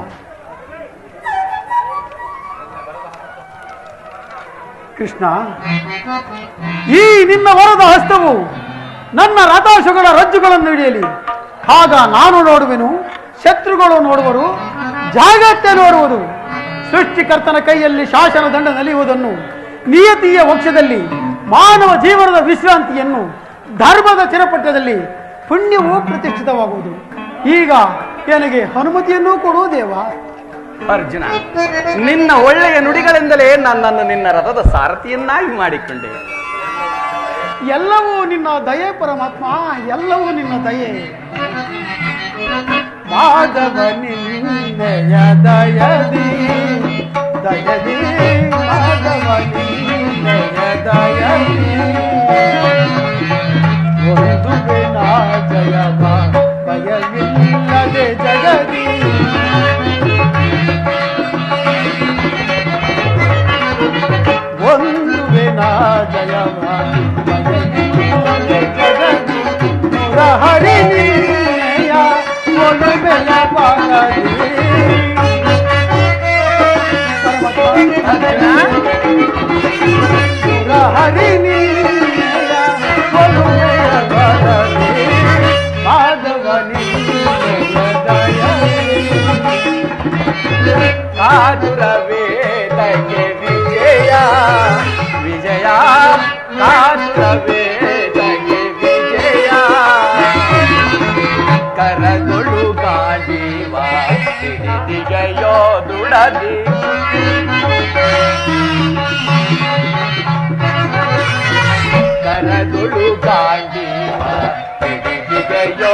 Speaker 1: ಕೃಷ್ಣ, ಈ ನಿನ್ನ ವರದ ಹಸ್ತವು ನನ್ನ ರಥಾಶುಗಳ ರಜ್ಜುಗಳನ್ನು ಹಿಡಿಯಲಿ. ಆಗ ನಾನು ನೋಡುವೆನು, ಶತ್ರುಗಳು ನೋಡುವರು, ಜಾಗತ್ತೆ ನೋಡುವುದು. ಸೃಷ್ಟಿಕರ್ತನ ಕೈಯಲ್ಲಿ ಶಾಸನ ದಂಡ ನಲಿಯುವುದನ್ನು, ನಿಯತಿಯ ವಕ್ಷದಲ್ಲಿ ಮಾನವ ಜೀವನದ ವಿಶ್ರಾಂತಿಯನ್ನು, ಧರ್ಮದ ಚಿರಪಟ್ಟದಲ್ಲಿ ಪುಣ್ಯವು ಪ್ರತಿಷ್ಠಿತವಾಗುವುದು. ಈಗ ನನಗೆ ಅನುಮತಿಯನ್ನೂ ಕೊಡು ದೇವ.
Speaker 5: ಅರ್ಜುನ, ನಿನ್ನ ಒಳ್ಳೆಯ ನುಡಿಗಳಿಂದಲೇ ನನ್ನನ್ನು ನಿನ್ನ ರಥದ ಸಾರಥಿಯನ್ನಾಗಿ ಮಾಡಿಕೊಂಡೆ.
Speaker 1: ಎಲ್ಲವೂ ನಿನ್ನ ದಯೆ ಪರಮಾತ್ಮ, ಎಲ್ಲವೂ ನಿನ್ನ ದಯೆ. ಮಾಧವ ನಿನ್ನೆಯ ದಯದಿ ದಯದಿ, ಮಾಧವ ನಿನ್ನೆಯ ದಯದಿ ಒಂದು ಬೆನ ಜಯವ ಭಯವಿಲ್ಲದೆ ಜಗದಿ. ಒಂದು ಬೆನ ಜಯವ ಭಯವಿಲ್ಲದೆ ಜಗದಿ. ಹರಿ ನಿನ್ನೆಯ ಒಲುಮೆಯ ಬಾಳದಿ. ಹರಿ ನಿನ್ನೆಯ ಒಲುಮೆಯ ಬಾಳದಿ. ಮಾಧವ ನಿನ್ನೆಯ ದಯದಿ.
Speaker 5: ಕಾತುರವೇ ತಗೆ ವಿಜಯ ವಿಜಯ, ಕಾತುರವೇ ತಗೆ ವಿಜಯ. ಕರದೊಳು ಗಾಂಡೀವ ಹಿಡಿದಿಗೆಯೋದುಳದಿ. ಕರದೊಳು ಗಾಂಡೀವ ಹಿಡಿದಿಗೆಯೋದುಳದಿ.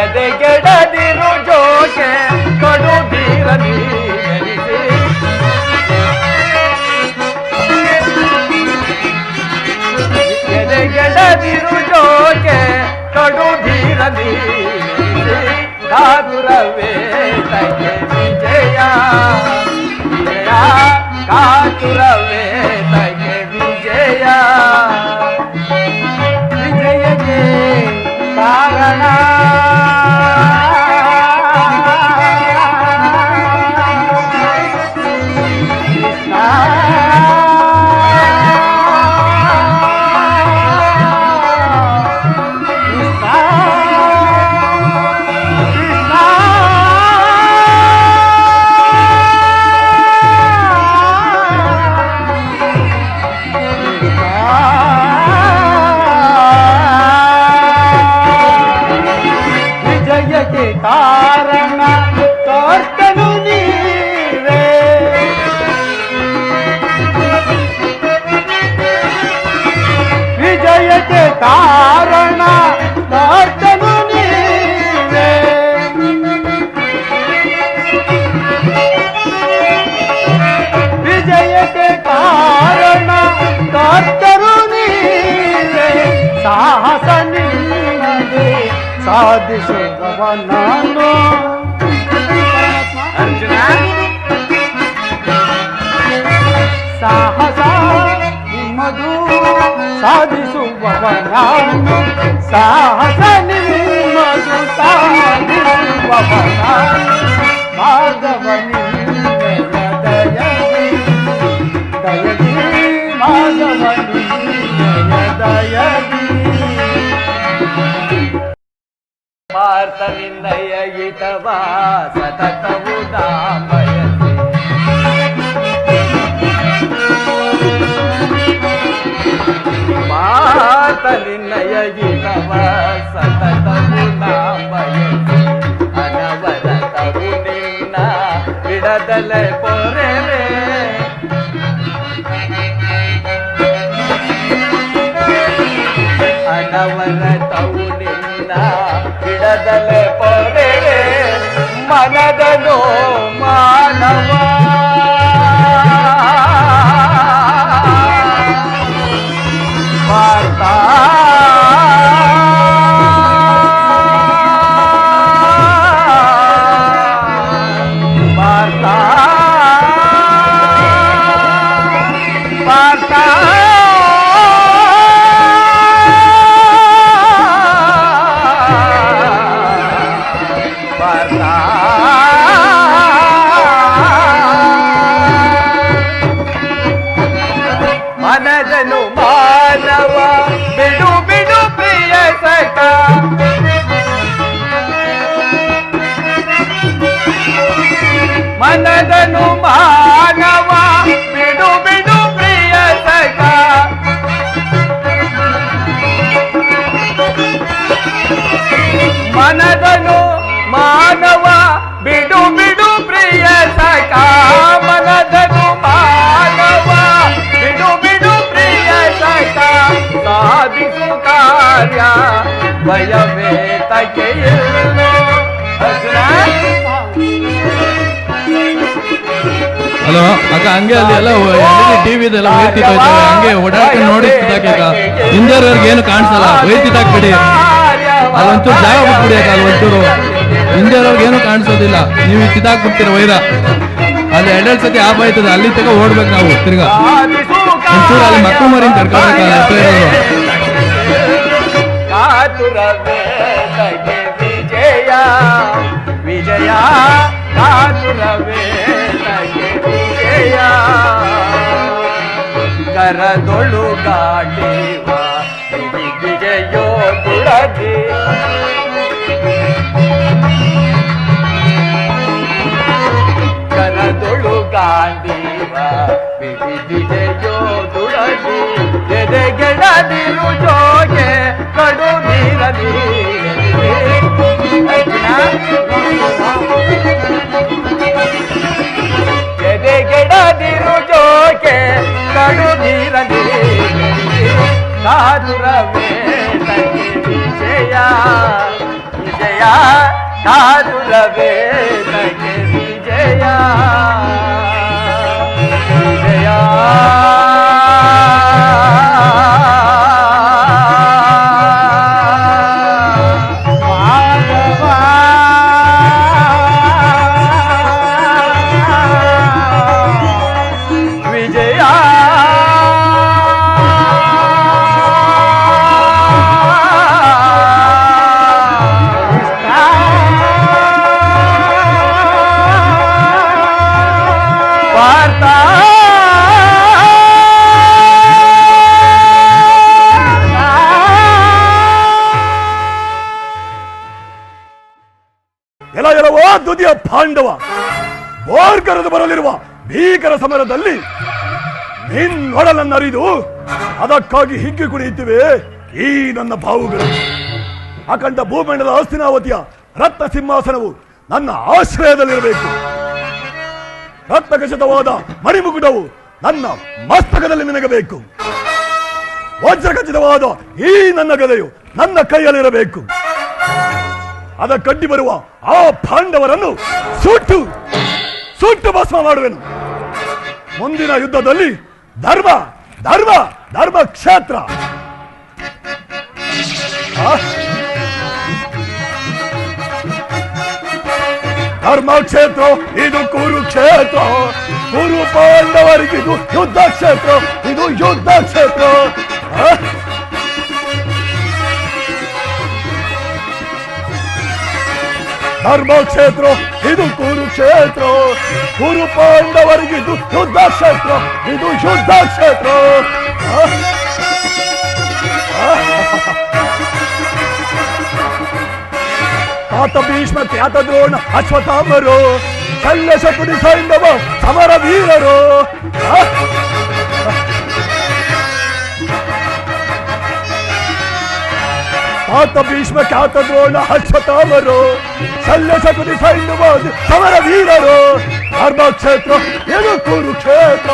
Speaker 5: ಎದೆಗೆಡದಿರು ಜೋಕೆ ಕಡು ಧೀರದಿ ನೆನೆಸಿ. ಎದೆಗೆಡದಿರು ಜೋಕೆ ಕಡು ಧೀರದಿ ನೆನೆಸಿ. ಕಾತುರವೇ ತಗೆ ವಿಜಯ ವಿಜಯ, ಕಾತುರವೇ ತಗೆ ವಿಜಯ. ವಿಜಯಕ್ಕೆ ಕಾರಣ
Speaker 1: ಬಯಕೆ ಕಾರಣ ಕಾತರು ನೀನೆ ಸಾಹಸ ನಿನ್ನದೆ ಸಾಧಿಸುವವ ನಾನು.
Speaker 5: ಅರ್ಜುನ
Speaker 1: ಸಾಹಸ ನಿಮ್ಮದು ಸಾಧಿಸುವವ ನಾನು. ಸಾಹಸ ನಿಮ್ಮದು ಸಾಧಿಸುವವ ನಾನು. ಮಾಧವ ನಿನ್ನೆಯ ದಯದಿ ದಯದಿ ಮಾಧವ ನಿನ್ನೆಯ ದಯದಿ.
Speaker 5: ಪಾರ್ಥ ನಿನ್ನಯ ಹಿತವ ಸತತವು ದಾಮಯತೆ. ಪಾರ್ಥ ನಿನ್ನಯ ಹಿತವ ಸತತವು ದಾಮಯತೆ. ಅನವರತವು ನಿನ್ನ ಬಿಡದಲೆ ಪೊರೆವೆ. ಅನವರತವು ನಿನ್ನ ಬಿಡದಲೆ ಪೊರೆವೆ. ಮನದನು ಮಾನವ ಪಾರ್ಥ ಪಾರ್ಥ ಪಾರ್ಥ ಮನದನು ಮಾನವ ಬಿಡು ಬಿಡು ಪ್ರಿಯ ಸಖ. ಮನದನು ಮಾನವ ಬಿಡು ಬಿಡು ಪ್ರಿಯ ಸಖ. ಮನದನು ಮಾನವ ಬಿಡು ಬಿಡು ಪ್ರಿಯ ಸಖ. ಮನದನು ಮಾನವ ಬಿಡು ಬಿಡು ಪ್ರಿಯ ಸಖ. ಸಾಧಿಸು ಕಾರ್ಯ ಭಯವೇ ತಗೆಯಿಲ್ಲೋ.
Speaker 6: ಹಲೋ ಅಕ್ಕ, ಹಂಗೆ ಅಲ್ಲಿ ಎಲ್ಲ ಟಿವಿದೆಲ್ಲ ಒಯ್ತಿತ್ತು, ಹಂಗೆ ಓಡಾಡ್ಕೊಂಡು ನೋಡಿಸ್ತಿದ್ದಾಕೆ ಅಕ್ಕ. ಹಿಂದಿಯವ್ರಿಗೆ ಏನು ಕಾಣಿಸಲ್ಲ, ಒಯ್ತಿದ್ದಾಕ್ಬಿಡಿ. ಅಲ್ಲೊಂಚೂರು ಜಾಗ ಬಿಟ್ಬಿಡಿ ಅಕ್ಕ, ಅಲ್ಲಿ ಒಂಚೂರು ಹಿಂದಿಯವ್ರಿಗೆ ಏನು ಕಾಣಿಸೋದಿಲ್ಲ. ನೀವು ಕಿತ್ತಾಕ್ಬಿಡ್ತೀರ ವೈರ. ಅಲ್ಲಿ ಎರಡೆರಡು ಸತಿ ಆಫ್ ಆಯ್ತದೆ, ಅಲ್ಲಿ ತಗ ಓಡ್ಬೇಕು ನಾವು ತಿರ್ಗಾ. ಒಂಚೂರು ಅಲ್ಲಿ ಮಕ್ಕಳು ಮರಿ ಕರ್ಕೋಬೇಕಲ್ಲ ಎಷ್ಟೋ ಇರೋರು.
Speaker 5: ವಿಜಯ ವಿಜಯ ಕಾತುರವೇ ವಿಜಯ. ಕರದೊಳು ಗಾಡಿವ ವಿಜಯೋ ದುರದಿ. ಕರದೊಳು ಗಾಂಡಿವ ವಿಜಯೋ ದುರದಿ. ಎದೆಗೆಡದಿರು ಜೋಗೆ ಕಡು ನೀರದಿ. ಎದೆಗೆಡದಿರು ಜೋಗೆ ಕಡು ನೀರದಿ. ಕಾದುರವೇ ವಿಜಯ ವಿಜಯ ಕಾದುರವೇ ವಿಜಯ ವಿಜಯ.
Speaker 3: ಎಲ್ಲವೋ ದುದಿಯ ಪಾಂಡವ ಬೋರ್ಗರದ ಬರಲಿರುವ ಭೀಕರ ಸಮರದಲ್ಲಿ ನಿನ್ನೊಡಲನ್ನರಿದು ಅದಕ್ಕಾಗಿ ಹಿಗ್ಗಿ ಕುಣಿಯುತ್ತಿವೆ ಈ ನನ್ನ ಬಾವುಗಳು. ಅಖಂಡ ಭೂಮಂಡಲ ಹಸ್ತಿನಾವತಿಯ ರತ್ನ ಸಿಂಹಾಸನವು ನನ್ನ ಆಶ್ರಯದಲ್ಲಿರಬೇಕು. ರತ್ನಖಚಿತವಾದ ಮಣಿಮುಗುಟವು ನನ್ನ ಮಸ್ತಕದಲ್ಲಿ ನಿನಗಬೇಕು. ವಜ್ರಖಚಿತವಾದ ಈ ನನ್ನ ಗದೆಯು ನನ್ನ ಕೈಯಲ್ಲಿರಬೇಕು. ಅದಕ್ಕಡ್ಡಿ ಬರುವ ಆ ಪಾಂಡವರನ್ನು ಸುಟ್ಟು ಭಸ್ಮ ಮಾಡುವೆನು. ಮುಂದಿನ ಯುದ್ಧದಲ್ಲಿ ಧರ್ಮ ಧರ್ಮ ಧರ್ಮ ಕ್ಷೇತ್ರ. ಧರ್ಮ ಕ್ಷೇತ್ರ ಇದು ಕುರುಕ್ಷೇತ್ರ. ಕುರು ಪಾಂಡವರಿಗಿದು ಯುದ್ಧ ಕ್ಷೇತ್ರ. ಇದು ಯುದ್ಧ ಕ್ಷೇತ್ರ. ಧರ್ಮ ಕ್ಷೇತ್ರ ಇದು ಕುರುಕ್ಷೇತ್ರ. ಕುರು ಪಾಂಡವರಿಗಿದು ಯುದ್ಧ ಕ್ಷೇತ್ರ. ಇದು ಯುದ್ಧ ಕ್ಷೇತ್ರ. ತಾತ ಭೀಷ್ಮ ತ್ಯಾತ ದ್ರೋಣ ಅಶ್ವತ್ಥಾಮರು ಶಲ್ಯ ಶಕುನಿ ಸೈಂಧವ ಸಮರ ವೀರರು. ತಾತ ಭೀಷ್ಮ ಖ್ಯಾತ ದ್ರೋಣ ಅಶ್ವತ್ಥಾಮರು ಶಲ್ಯ ಶಕುನಿ ಸೈಂಧವ ಸಮರ ವೀರರು. ಧರ್ಮಕ್ಷೇತ್ರ ಇದು ಕುರುಕ್ಷೇತ್ರ.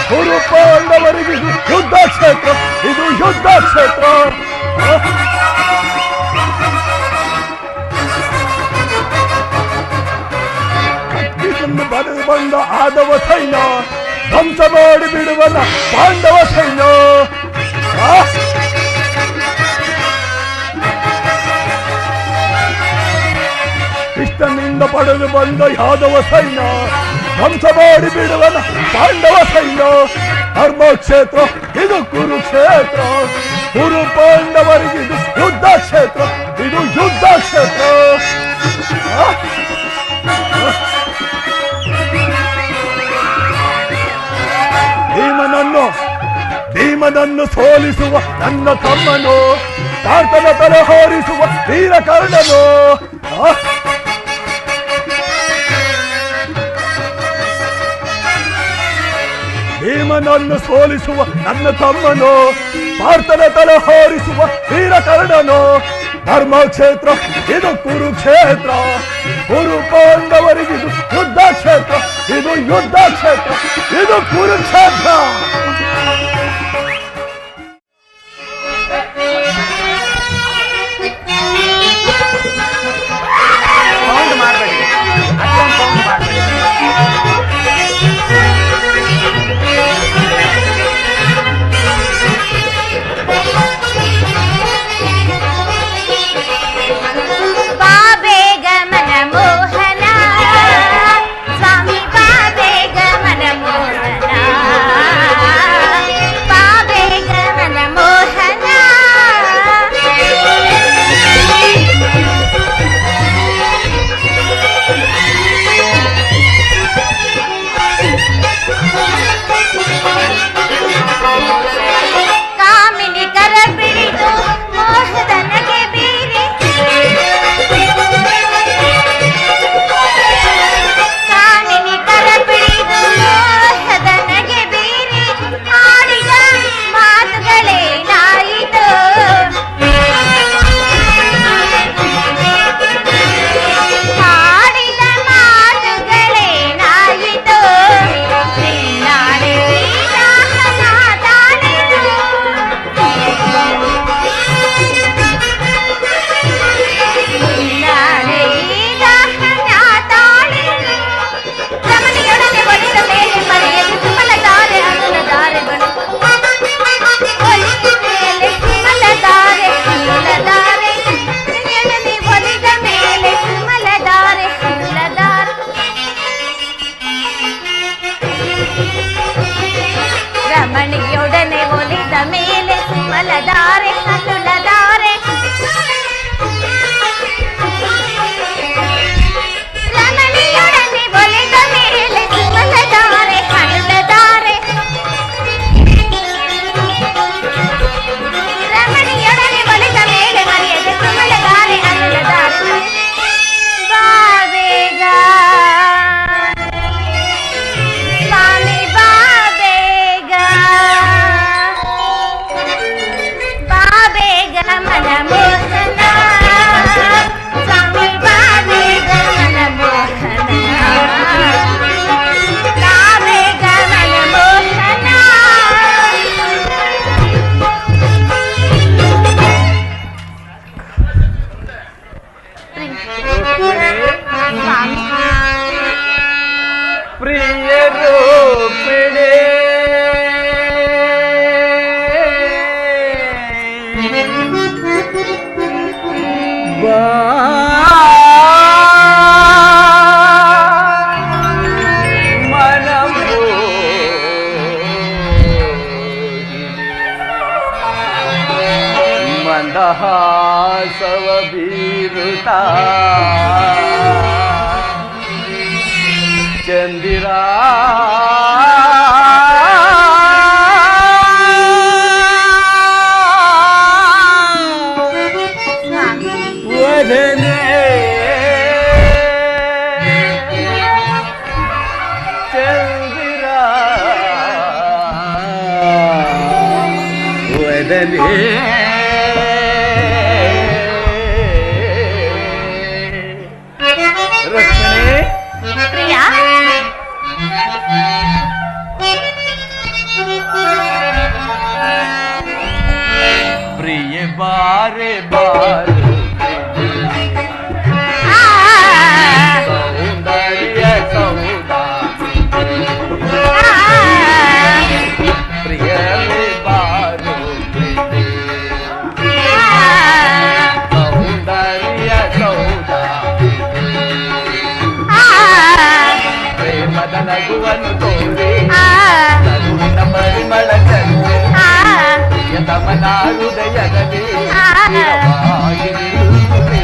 Speaker 3: ಕುರು ಪಾಂಡವರಿಗಿದು ಯುದ್ಧ ಕ್ಷೇತ್ರ. ಇದು ಯುದ್ಧ ಕ್ಷೇತ್ರ. ಬರೆದು ಬಂದ ಆದವ ಸೈನ್ಯ ಧ್ವಂಸ ಮಾಡಿ ಬಿಡುವನ ಪಾಂಡವ ಸೈನ್ಯ. ಕೃಷ್ಣನಿಂದ ಪಡೆದು ಬಂದ ಯಾದವ ಸೈನ್ಯ ಧ್ವಂಸ ಮಾಡಿ ಬಿಡುವನ ಪಾಂಡವ ಸೈನ್ಯ. ಧರ್ಮಕ್ಷೇತ್ರ ಇದು ಕುರುಕ್ಷೇತ್ರ. ಕುರು ಪಾಂಡವರಿಗಿದು ಯುದ್ಧ ಕ್ಷೇತ್ರ. ಇದು ಯುದ್ಧ ಕ್ಷೇತ್ರ. ಭೀಮನನ್ನು ಸೋಲಿಸುವ ನನ್ನ ತಮ್ಮನು ಪಾರ್ಥನ ತಲೆ ಹೋರಿಸುವ ವೀರ ಕರ್ಣನು. ಭೀಮನನ್ನು ಸೋಲಿಸುವ ನನ್ನ ತಮ್ಮನು ಪಾರ್ಥನ ತಲೆ ಹೋರಿಸುವ ವೀರ ಕರ್ಣನು. ಧರ್ಮಕ್ಷೇತ್ರ ಇದು ಕುರುಕ್ಷೇತ್ರ. ಕುರು ಪಾಂಡವರಿಗಿದು ಯುದ್ಧ ಕ್ಷೇತ್ರ. ಇದು ಯುದ್ಧ ಕ್ಷೇತ್ರ. ಇದು ಕುರುಕ್ಷೇತ್ರ.
Speaker 7: ರಮಣಿಯೊಡನೆ ಒಲಿದ ಮೇಲೆ ಸುಮಲಧಾರೆ ಹನುಲಧಾರೆ. ರಮಣಿಯೊಡನೆ ಒಲಿದ ಮೇಲೆ ಸುಮಲಧಾರೆ ಹನುಲಧಾರೆ. ರಮಣಿಯೊಡನೆ ಒಲಿದ ಮೇಲೆ ಮರೆಯದೆ ಸುಮಲಧಾರೆ ಹನುಲಧಾರೆ. ಬಾಬೇಗ ಸ್ವಾಮಿ ಬಾಬೇಗ ಬಾಬೇಗ ಮನಮೋಹನ ಸ್ವಾಮಿ ಬಾಬೇಗ ಮನಮೋಹನ ಬಾಬೇಗ ಮನಮೋಹನ.
Speaker 5: ಪ್ರಿಯರು ಪಿಡಿ ಮಂದಹಾಸವ ಬೀರುತ್ತಾ ಚಂದಿರಾ ವದನೆ ಚಂದಿರಾ ವದನೆ ರಕ್ಷಣೆ
Speaker 7: ಪ್ರಿಯ
Speaker 5: ಪ್ರಿಯ ಬಾರೆ ಬಾರೆ ಸೌಂದರ್ಯ ಸೌದ ಪ್ರಿಯ ಬಾರು ಸೌಂದರ್ಯ ಸೌದ ಪ್ರೇಮದ ನಗುವನ್ನು ತೋರಿ ನಗುವಿನ ಪರಿಮಳ ಚಂದೆ ತಮನ ಹೃದಯದಲ್ಲಿ ಸ್ಥಿರವಾಗಿ ನಿಲ್ಲುತ್ತದೆ.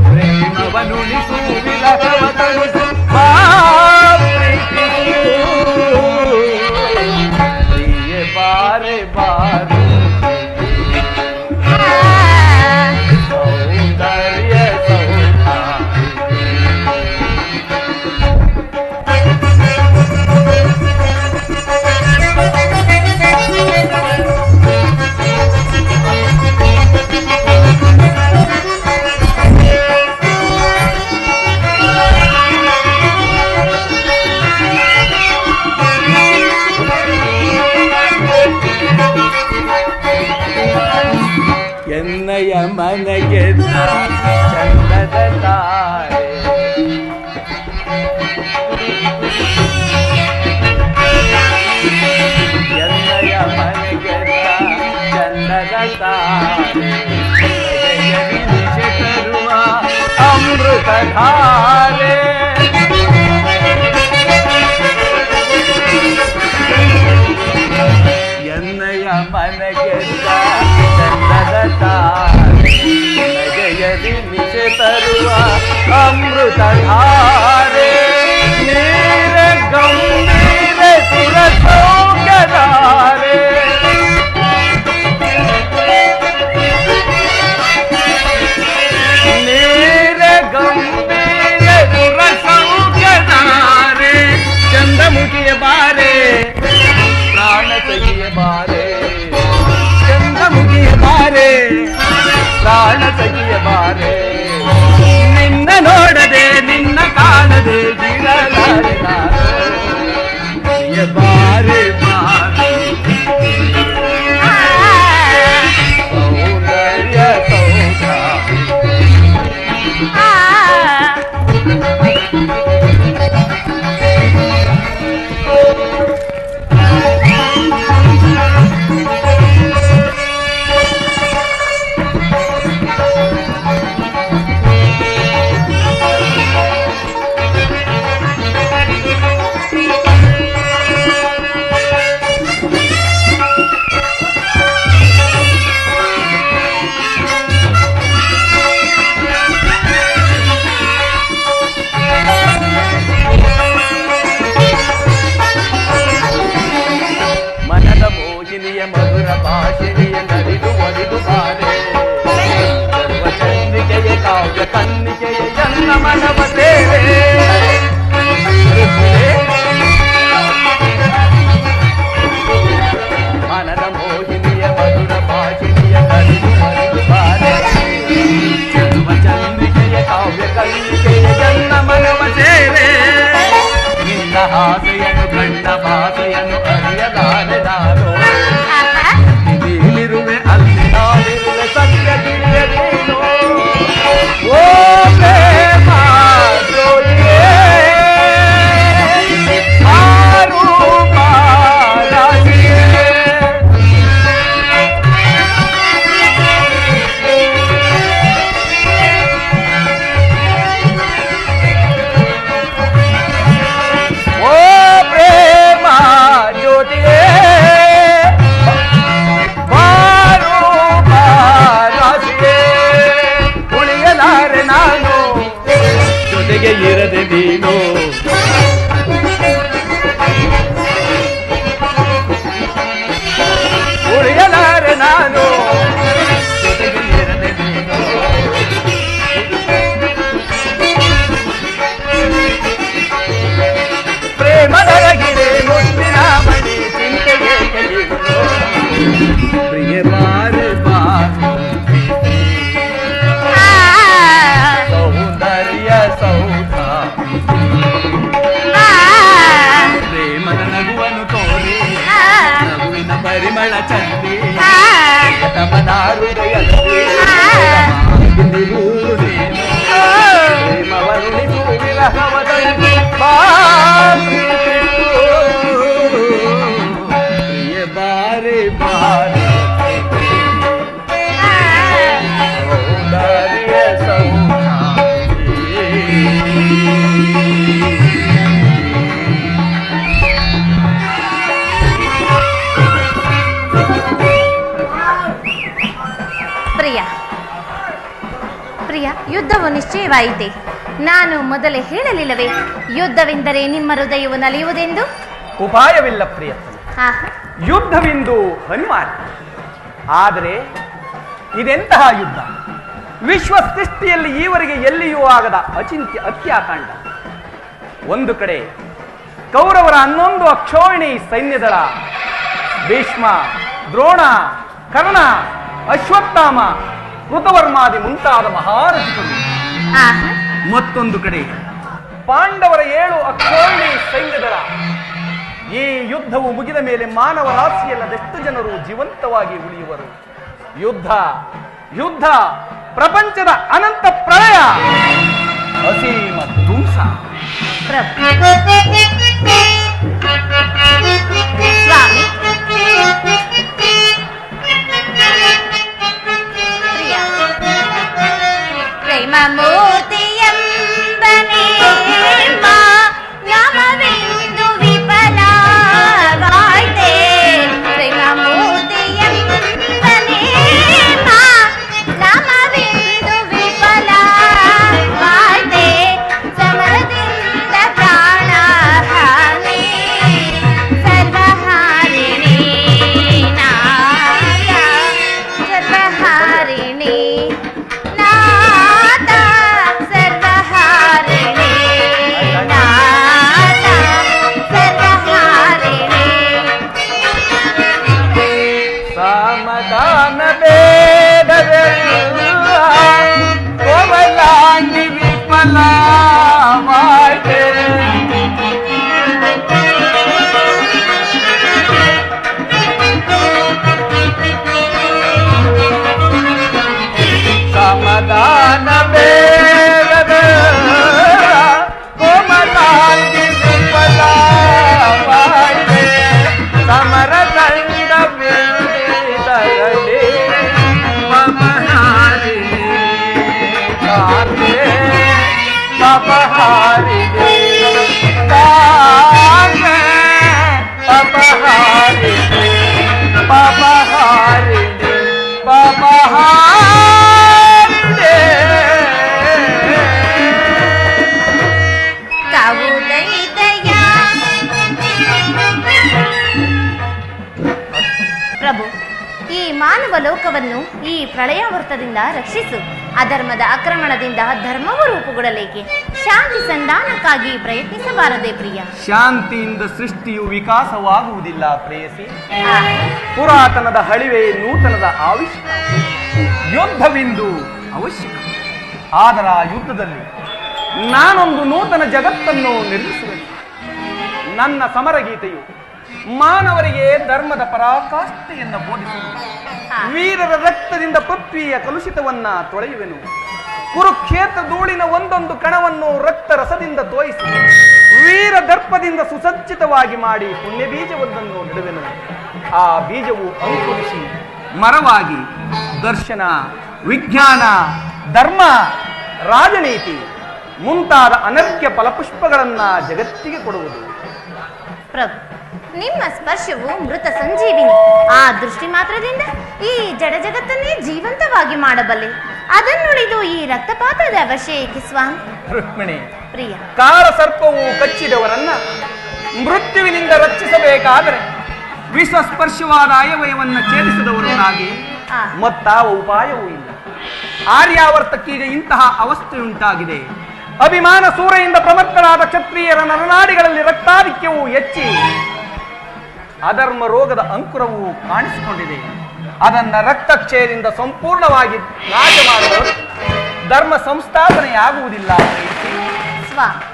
Speaker 5: ಪ್ರೇಮವನುಳಿಸು ವಿಲಸವ ತಣಿಸು ಪ್ರಿಯ ಬಾರೆ ಬಾರು ಸೌಂದರ್ಯ ಸೌಧ ಎನ್ನಯ ಮನೆಗೆ ಚಂದದ ತಾರೆ ಎನ್ನಯ ಮನೆಗೆ ಚಂದದ ತಾರೆ ತರುವ ಅಮೃತ ಧಾರೆ ಎನ್ನಯ ಮನೆಗೆ ಚಂದದ ತಾರೆ ನಗೆಯಲಿ ಮಿಸೆ ತರುವ ಅಮೃತ ಧಾರೆ ನೀರ ಗಂಭೀರ ಸುರ ಸೌಖ್ಯಧಾರೆ ನೀರ ಗಂಭೀರ ಸುರ ಸೌಖ್ಯಧಾರೆ ಚಂದಮುಖಿಯ ಬಾರೆ ಪ್ರಾಣ ಸಖಿಯ ಬಾರೆ ಚಂದಮುಖಿಯ ಬಾರೆ ಪ್ರಾಣ ಸಖಿಯ ಬಾರೆ ನಿನ್ನ ನೋಡದೆ ನಿನ್ನ ಕಾಣದೆ ಬಿಡಲಾರೆ ನಾನು ಪ್ರಿಯ ಬಾರೆ ಬಾರೆ ಸೌಂದರ್ಯ ಸೌಧ ಮಧುರ ಭಾಷೆಯ ನಲಿದು ಒಲಿದು ಬಾರೆ ಸರ್ವ ಚಂದ್ರಿಕೆಯ ಕಾವ್ಯ ಕನ್ನಿಕೆಯ ಎಲ್ಲ ಮನವ ಸೇವೆ ಮನದ ಮೋಹಿನಿಯ ಮಧುರ ಭಾಷೆಯ ನಲಿದು ಒಲಿದು ಬಾರೆ ಸರ್ವ ಚಂದ್ರಿಕೆಯ ಕಾವ್ಯ ಕನ್ನಿಕೆಯ ಎಲ್ಲ ಮನವ ಸೇವೆ ನಿನ್ನ ಆಸೆಯನ್ನು ಕಂಡ ಭಾಷೆಯನ್ನು ಅರಿಯಲಾರೆ ನಾನು ನೀನಿರುವೆ ಅಲ್ಲಿ ನಾನಿರುವೆ ಸತ್ಯ ತಿಳಿಯದೇನು ಓ ಪ್ರೇಮ ಜೋಡಿಯೇ ಆರೂಪ ರಾಶಿಯೇ ಓ ಪ್ರೇಮ ಜ್ಯೋತಿಯೇ
Speaker 7: ಯುದ್ಧವು ನಿಶ್ಚಯವಾಯಿತೆ. ನಾನು ಮೊದಲೇ ಹೇಳಲಿಲ್ಲವೇ, ಯುದ್ಧವೆಂದರೆ ನಿಮ್ಮ ಹೃದಯವು ನಲಿಯುವುದೆಂದು?
Speaker 5: ಉಪಾಯವಿಲ್ಲ ಪ್ರಿಯತಮ,
Speaker 7: ಆಹಾ,
Speaker 5: ಯುದ್ಧವೆಂದು ಅನಿವಾರ್ಯ. ಆದರೆ ಇದೆಂತಹ ಯುದ್ಧ? ವಿಶ್ವ ಸೃಷ್ಟಿಯಲ್ಲಿ ಈವರೆಗೆ ಎಲ್ಲಿಯೂ ಆಗದ ಅಚಿಂತ್ಯ ಹತ್ಯಾಕಾಂಡ. ಒಂದು ಕಡೆ ಕೌರವರ 11 ಅಕ್ಷೋಹಿಣಿ ಸೈನ್ಯದಳ ಭೀಷ್ಮ, ದ್ರೋಣ, ಕರ್ಣ, ಅಶ್ವತ್ಥಾಮ, ಕೃತವರ್ಮಾದಿ ಮುಂತಾದ ಮಹಾರಥಿಗಳು.
Speaker 7: ಆಹಾ,
Speaker 5: ಮತ್ತೊಂದು ಕಡೆ ಪಾಂಡವರ 7 ಅಕ್ಷೋಹಿಣಿ ಸೈನ್ಯದಳ. ಈ ಯುದ್ಧವು ಮುಗಿದ ಮೇಲೆ ಮಾನವ ರಾಶಿಯಲ್ಲದೆಷ್ಟು ಜನರು ಜೀವಂತವಾಗಿ ಉಳಿಯುವರು? ಯುದ್ಧ ಯುದ್ಧ, ಪ್ರಪಂಚದ ಅನಂತ ಪ್ರಳಯ, ಅಸೀಮ ಧ್ವಂಸ.
Speaker 7: ಪ್ರಭು. ಸ್ವಾಮಿ, ಪ್ರಿಯ ಪ್ರೇಮ ಮೂರ್ತಿಯಂಬನೇ ನಮವೆಂದು ವಿಫಲವಾಯ್ತೆ. ಪ್ರೇಮ ಮೂರ್ತಿಯಂಬನೇ ನಮವೆಂದು ವಿಫಲವಾಯ್ತೆ. ಸಮರದಿಂದ ಪ್ರಾಣ ಹಾನಿ ಸರ್ವಹಾರಿಣಿ ನಾದ, ಸರ್ವಹಾರಿಣಿ ನಾದ, ಸರ್ವಹಾರಿಣಿ ನಾದ, ಸರ್ವಹಾರಿಣಿ.
Speaker 5: ಸಮಾಧಾನ ಬೇಡವೆಲ್ಲ ಕೋವಲಾಂಗಿ ವಿಫಲವಾಯ್ತೆ. ಸಮಾಧಾನ ಬೇಡವೆಲ್ಲ ಕೋಮಲಾಂಗಿ ವಿಫಲವಾಯ್ತೆ. ಸಮರ ದಂಡವಿಲ್ಲದರಲ್ಲಿ ಮಮಹಾರಿಣಿ ಕಾಂತೆ, ಮಮಹಾರಿಣಿ ಕಾಂತೆ, ಮಮಹಾರಿಣಿ, ಮಮಹಾರಿಣಿ, ಮಮಹಾರಿಣಿ.
Speaker 7: ತಾವು ದೈದಯ ಪ್ರಭು, ಈ ಮಾನವ ಲೋಕವನ್ನು ಈ ಪ್ರಳಯಾವರ್ತದಿಂದ ರಕ್ಷಿಸು. ಅಧರ್ಮದ ಆಕ್ರಮಣದಿಂದ ಧರ್ಮವು ರೂಪುಗೊಳ್ಳಲೇಕೆ? ಶಾಂತಿ ಸಂಧಾನಕ್ಕಾಗಿ ಪ್ರಯತ್ನಿಸಬಾರದೆ ಪ್ರಿಯ?
Speaker 5: ಶಾಂತಿಯಿಂದ ಸೃಷ್ಟಿಯು ವಿಕಾಸವಾಗುವುದಿಲ್ಲ ಪ್ರೇಯಸಿ. ಪುರಾತನದ ಹಳಿವೆ ನೂತನದ ಆವಿಷ್ಕಾರ. ಯುದ್ಧವೆಂದು ಅವಶ್ಯಕ. ಆದರೆ ಆ ಯುದ್ಧದಲ್ಲಿ ನಾನೊಂದು ನೂತನ ಜಗತ್ತನ್ನು ನಿರ್ಮಿಸುವೆನು. ನನ್ನ ಸಮರಗೀತೆಯು ಮಾನವರಿಗೆ ಧರ್ಮದ ಪರಾಕಾಷ್ಠೆಯನ್ನು ಬೋಧಿಸುವುದು. ವೀರರ ರಕ್ತದಿಂದ ಪೃಥ್ವಿಯ ಕಲುಷಿತವನ್ನ ತೊಳೆಯುವೆನು. ಕುರುಕ್ಷೇತ್ರ ಧೂಳಿನ ಒಂದೊಂದು ಕಣವನ್ನು ರಕ್ತ ರಸದಿಂದ ತೋಯಿಸಿ ವೀರ ದರ್ಪದಿಂದ ಸುಸಜ್ಜಿತವಾಗಿ ಮಾಡಿ ಪುಣ್ಯ ಬೀಜವೊಂದನ್ನು ನೆಡುವೆನು. ಆ ಬೀಜವು ಅಂಕುರಿಸಿ ಮರವಾಗಿ ದರ್ಶನ, ವಿಜ್ಞಾನ, ಧರ್ಮ, ರಾಜನೀತಿ ಮುಂತಾದ ಅನರ್ಘ್ಯ ಫಲಪುಷ್ಪಗಳನ್ನ ಜಗತ್ತಿಗೆ ಕೊಡುವುದು.
Speaker 7: ಪ್ರಭು, ನಿಮ್ಮ ಸ್ಪರ್ಶವು ಮೃತ ಸಂಜೀವಿನಿ. ಆ ದೃಷ್ಟಿ ಮಾತ್ರದಿಂದ ಈ ಜಡ ಜಗತ್ತನ್ನೇ ಜೀವಂತವಾಗಿ ಮಾಡಬಲ್ಲೆ. ಅದನ್ನುಳಿದು ಈ ರಕ್ತಪಾತದ ಅವಶ್ಯ ಏಕೆ ಸ್ವಾಮಿ?
Speaker 5: ರುಕ್ಮಿಣಿ,
Speaker 7: ಪ್ರಿಯ,
Speaker 5: ಕಾಲ ಸರ್ಪವು ಕಚ್ಚಿದವರನ್ನ ಮೃತ್ಯುವಿನಿಂದ ರಕ್ಷಿಸಬೇಕಾದರೆ ವಿಶ್ವಸ್ಪರ್ಶವಾದ ಆಯವಯವನ್ನು ಛೇದಿಸಿದವರು ಹಾಗೆ ಮತ್ತಾವ ಉಪಾಯವೂ ಇಲ್ಲ. ಆರ್ಯಾವರ್ತಕ್ಕೀಗ ಇಂತಹ ಅವಸ್ಥೆಯುಂಟಾಗಿದೆ. ಅಭಿಮಾನ ಸೂರೆಯಿಂದ ಪ್ರಮತ್ತರಾದ ಕ್ಷತ್ರಿಯರ ನರನಾಡಿಗಳಲ್ಲಿ ರಕ್ತಾಧಿಕ್ಯವು ಹೆಚ್ಚಿ ಅಧರ್ಮ ರೋಗದ ಅಂಕುರವು ಕಾಣಿಸಿಕೊಂಡಿದೆ. ಅದನ್ನ ರಕ್ತಕ್ಷಯದಿಂದ ಸಂಪೂರ್ಣವಾಗಿ ನಾಶ ಮಾಡಲು ಧರ್ಮ ಸಂಸ್ಥಾಪನೆಯಾಗುವುದಿಲ್ಲ.
Speaker 7: ಸ್ವಾಮಿ,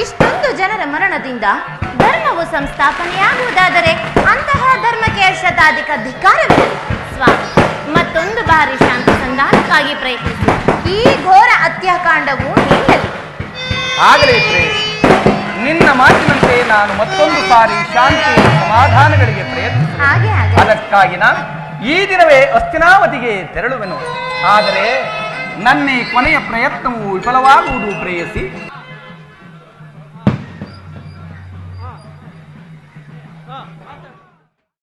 Speaker 7: ಇಷ್ಟೊಂದು ಜನರ ಮರಣದಿಂದ ಧರ್ಮವು ಸಂಸ್ಥಾಪನೆಯಾಗುವುದಾದರೆ ಅಂತಹ ಧರ್ಮಕ್ಕೆ ಶತಾಧಿಕ ಧಿಕ್ಕಾರವಿದೆ. ಸ್ವಾಮಿ, ಮತ್ತೊಂದು ಬಾರಿ ಶಾಂತಿ ಸಂಧಾನಕ್ಕಾಗಿ ಪ್ರಯತ್ನಿಸಿ. ಈ ಘೋರ ಹತ್ಯಾಕಾಂಡವು ನಿಲ್ಲಲಿ.
Speaker 5: ಆಗಲೇ ನಿನ್ನ ಮಾತಿನಂತೆ ನಾನು ಮತ್ತೊಂದು ಸಾರಿ ಶಾಂತಿ ಸಮಾಧಾನಗಳಿಗೆ ಪ್ರಯತ್ನಿಸಿ. ಅದಕ್ಕಾಗಿ ನಾನು ಈ ದಿನವೇ ಹಸ್ತಿನಾವತಿಗೆ ತೆರಳುವೆನು. ಆದರೆ ನನ್ನ ಕೊನೆಯ ಪ್ರಯತ್ನವು ವಿಫಲವಾಗುವುದು ಪ್ರೇಯಸಿ.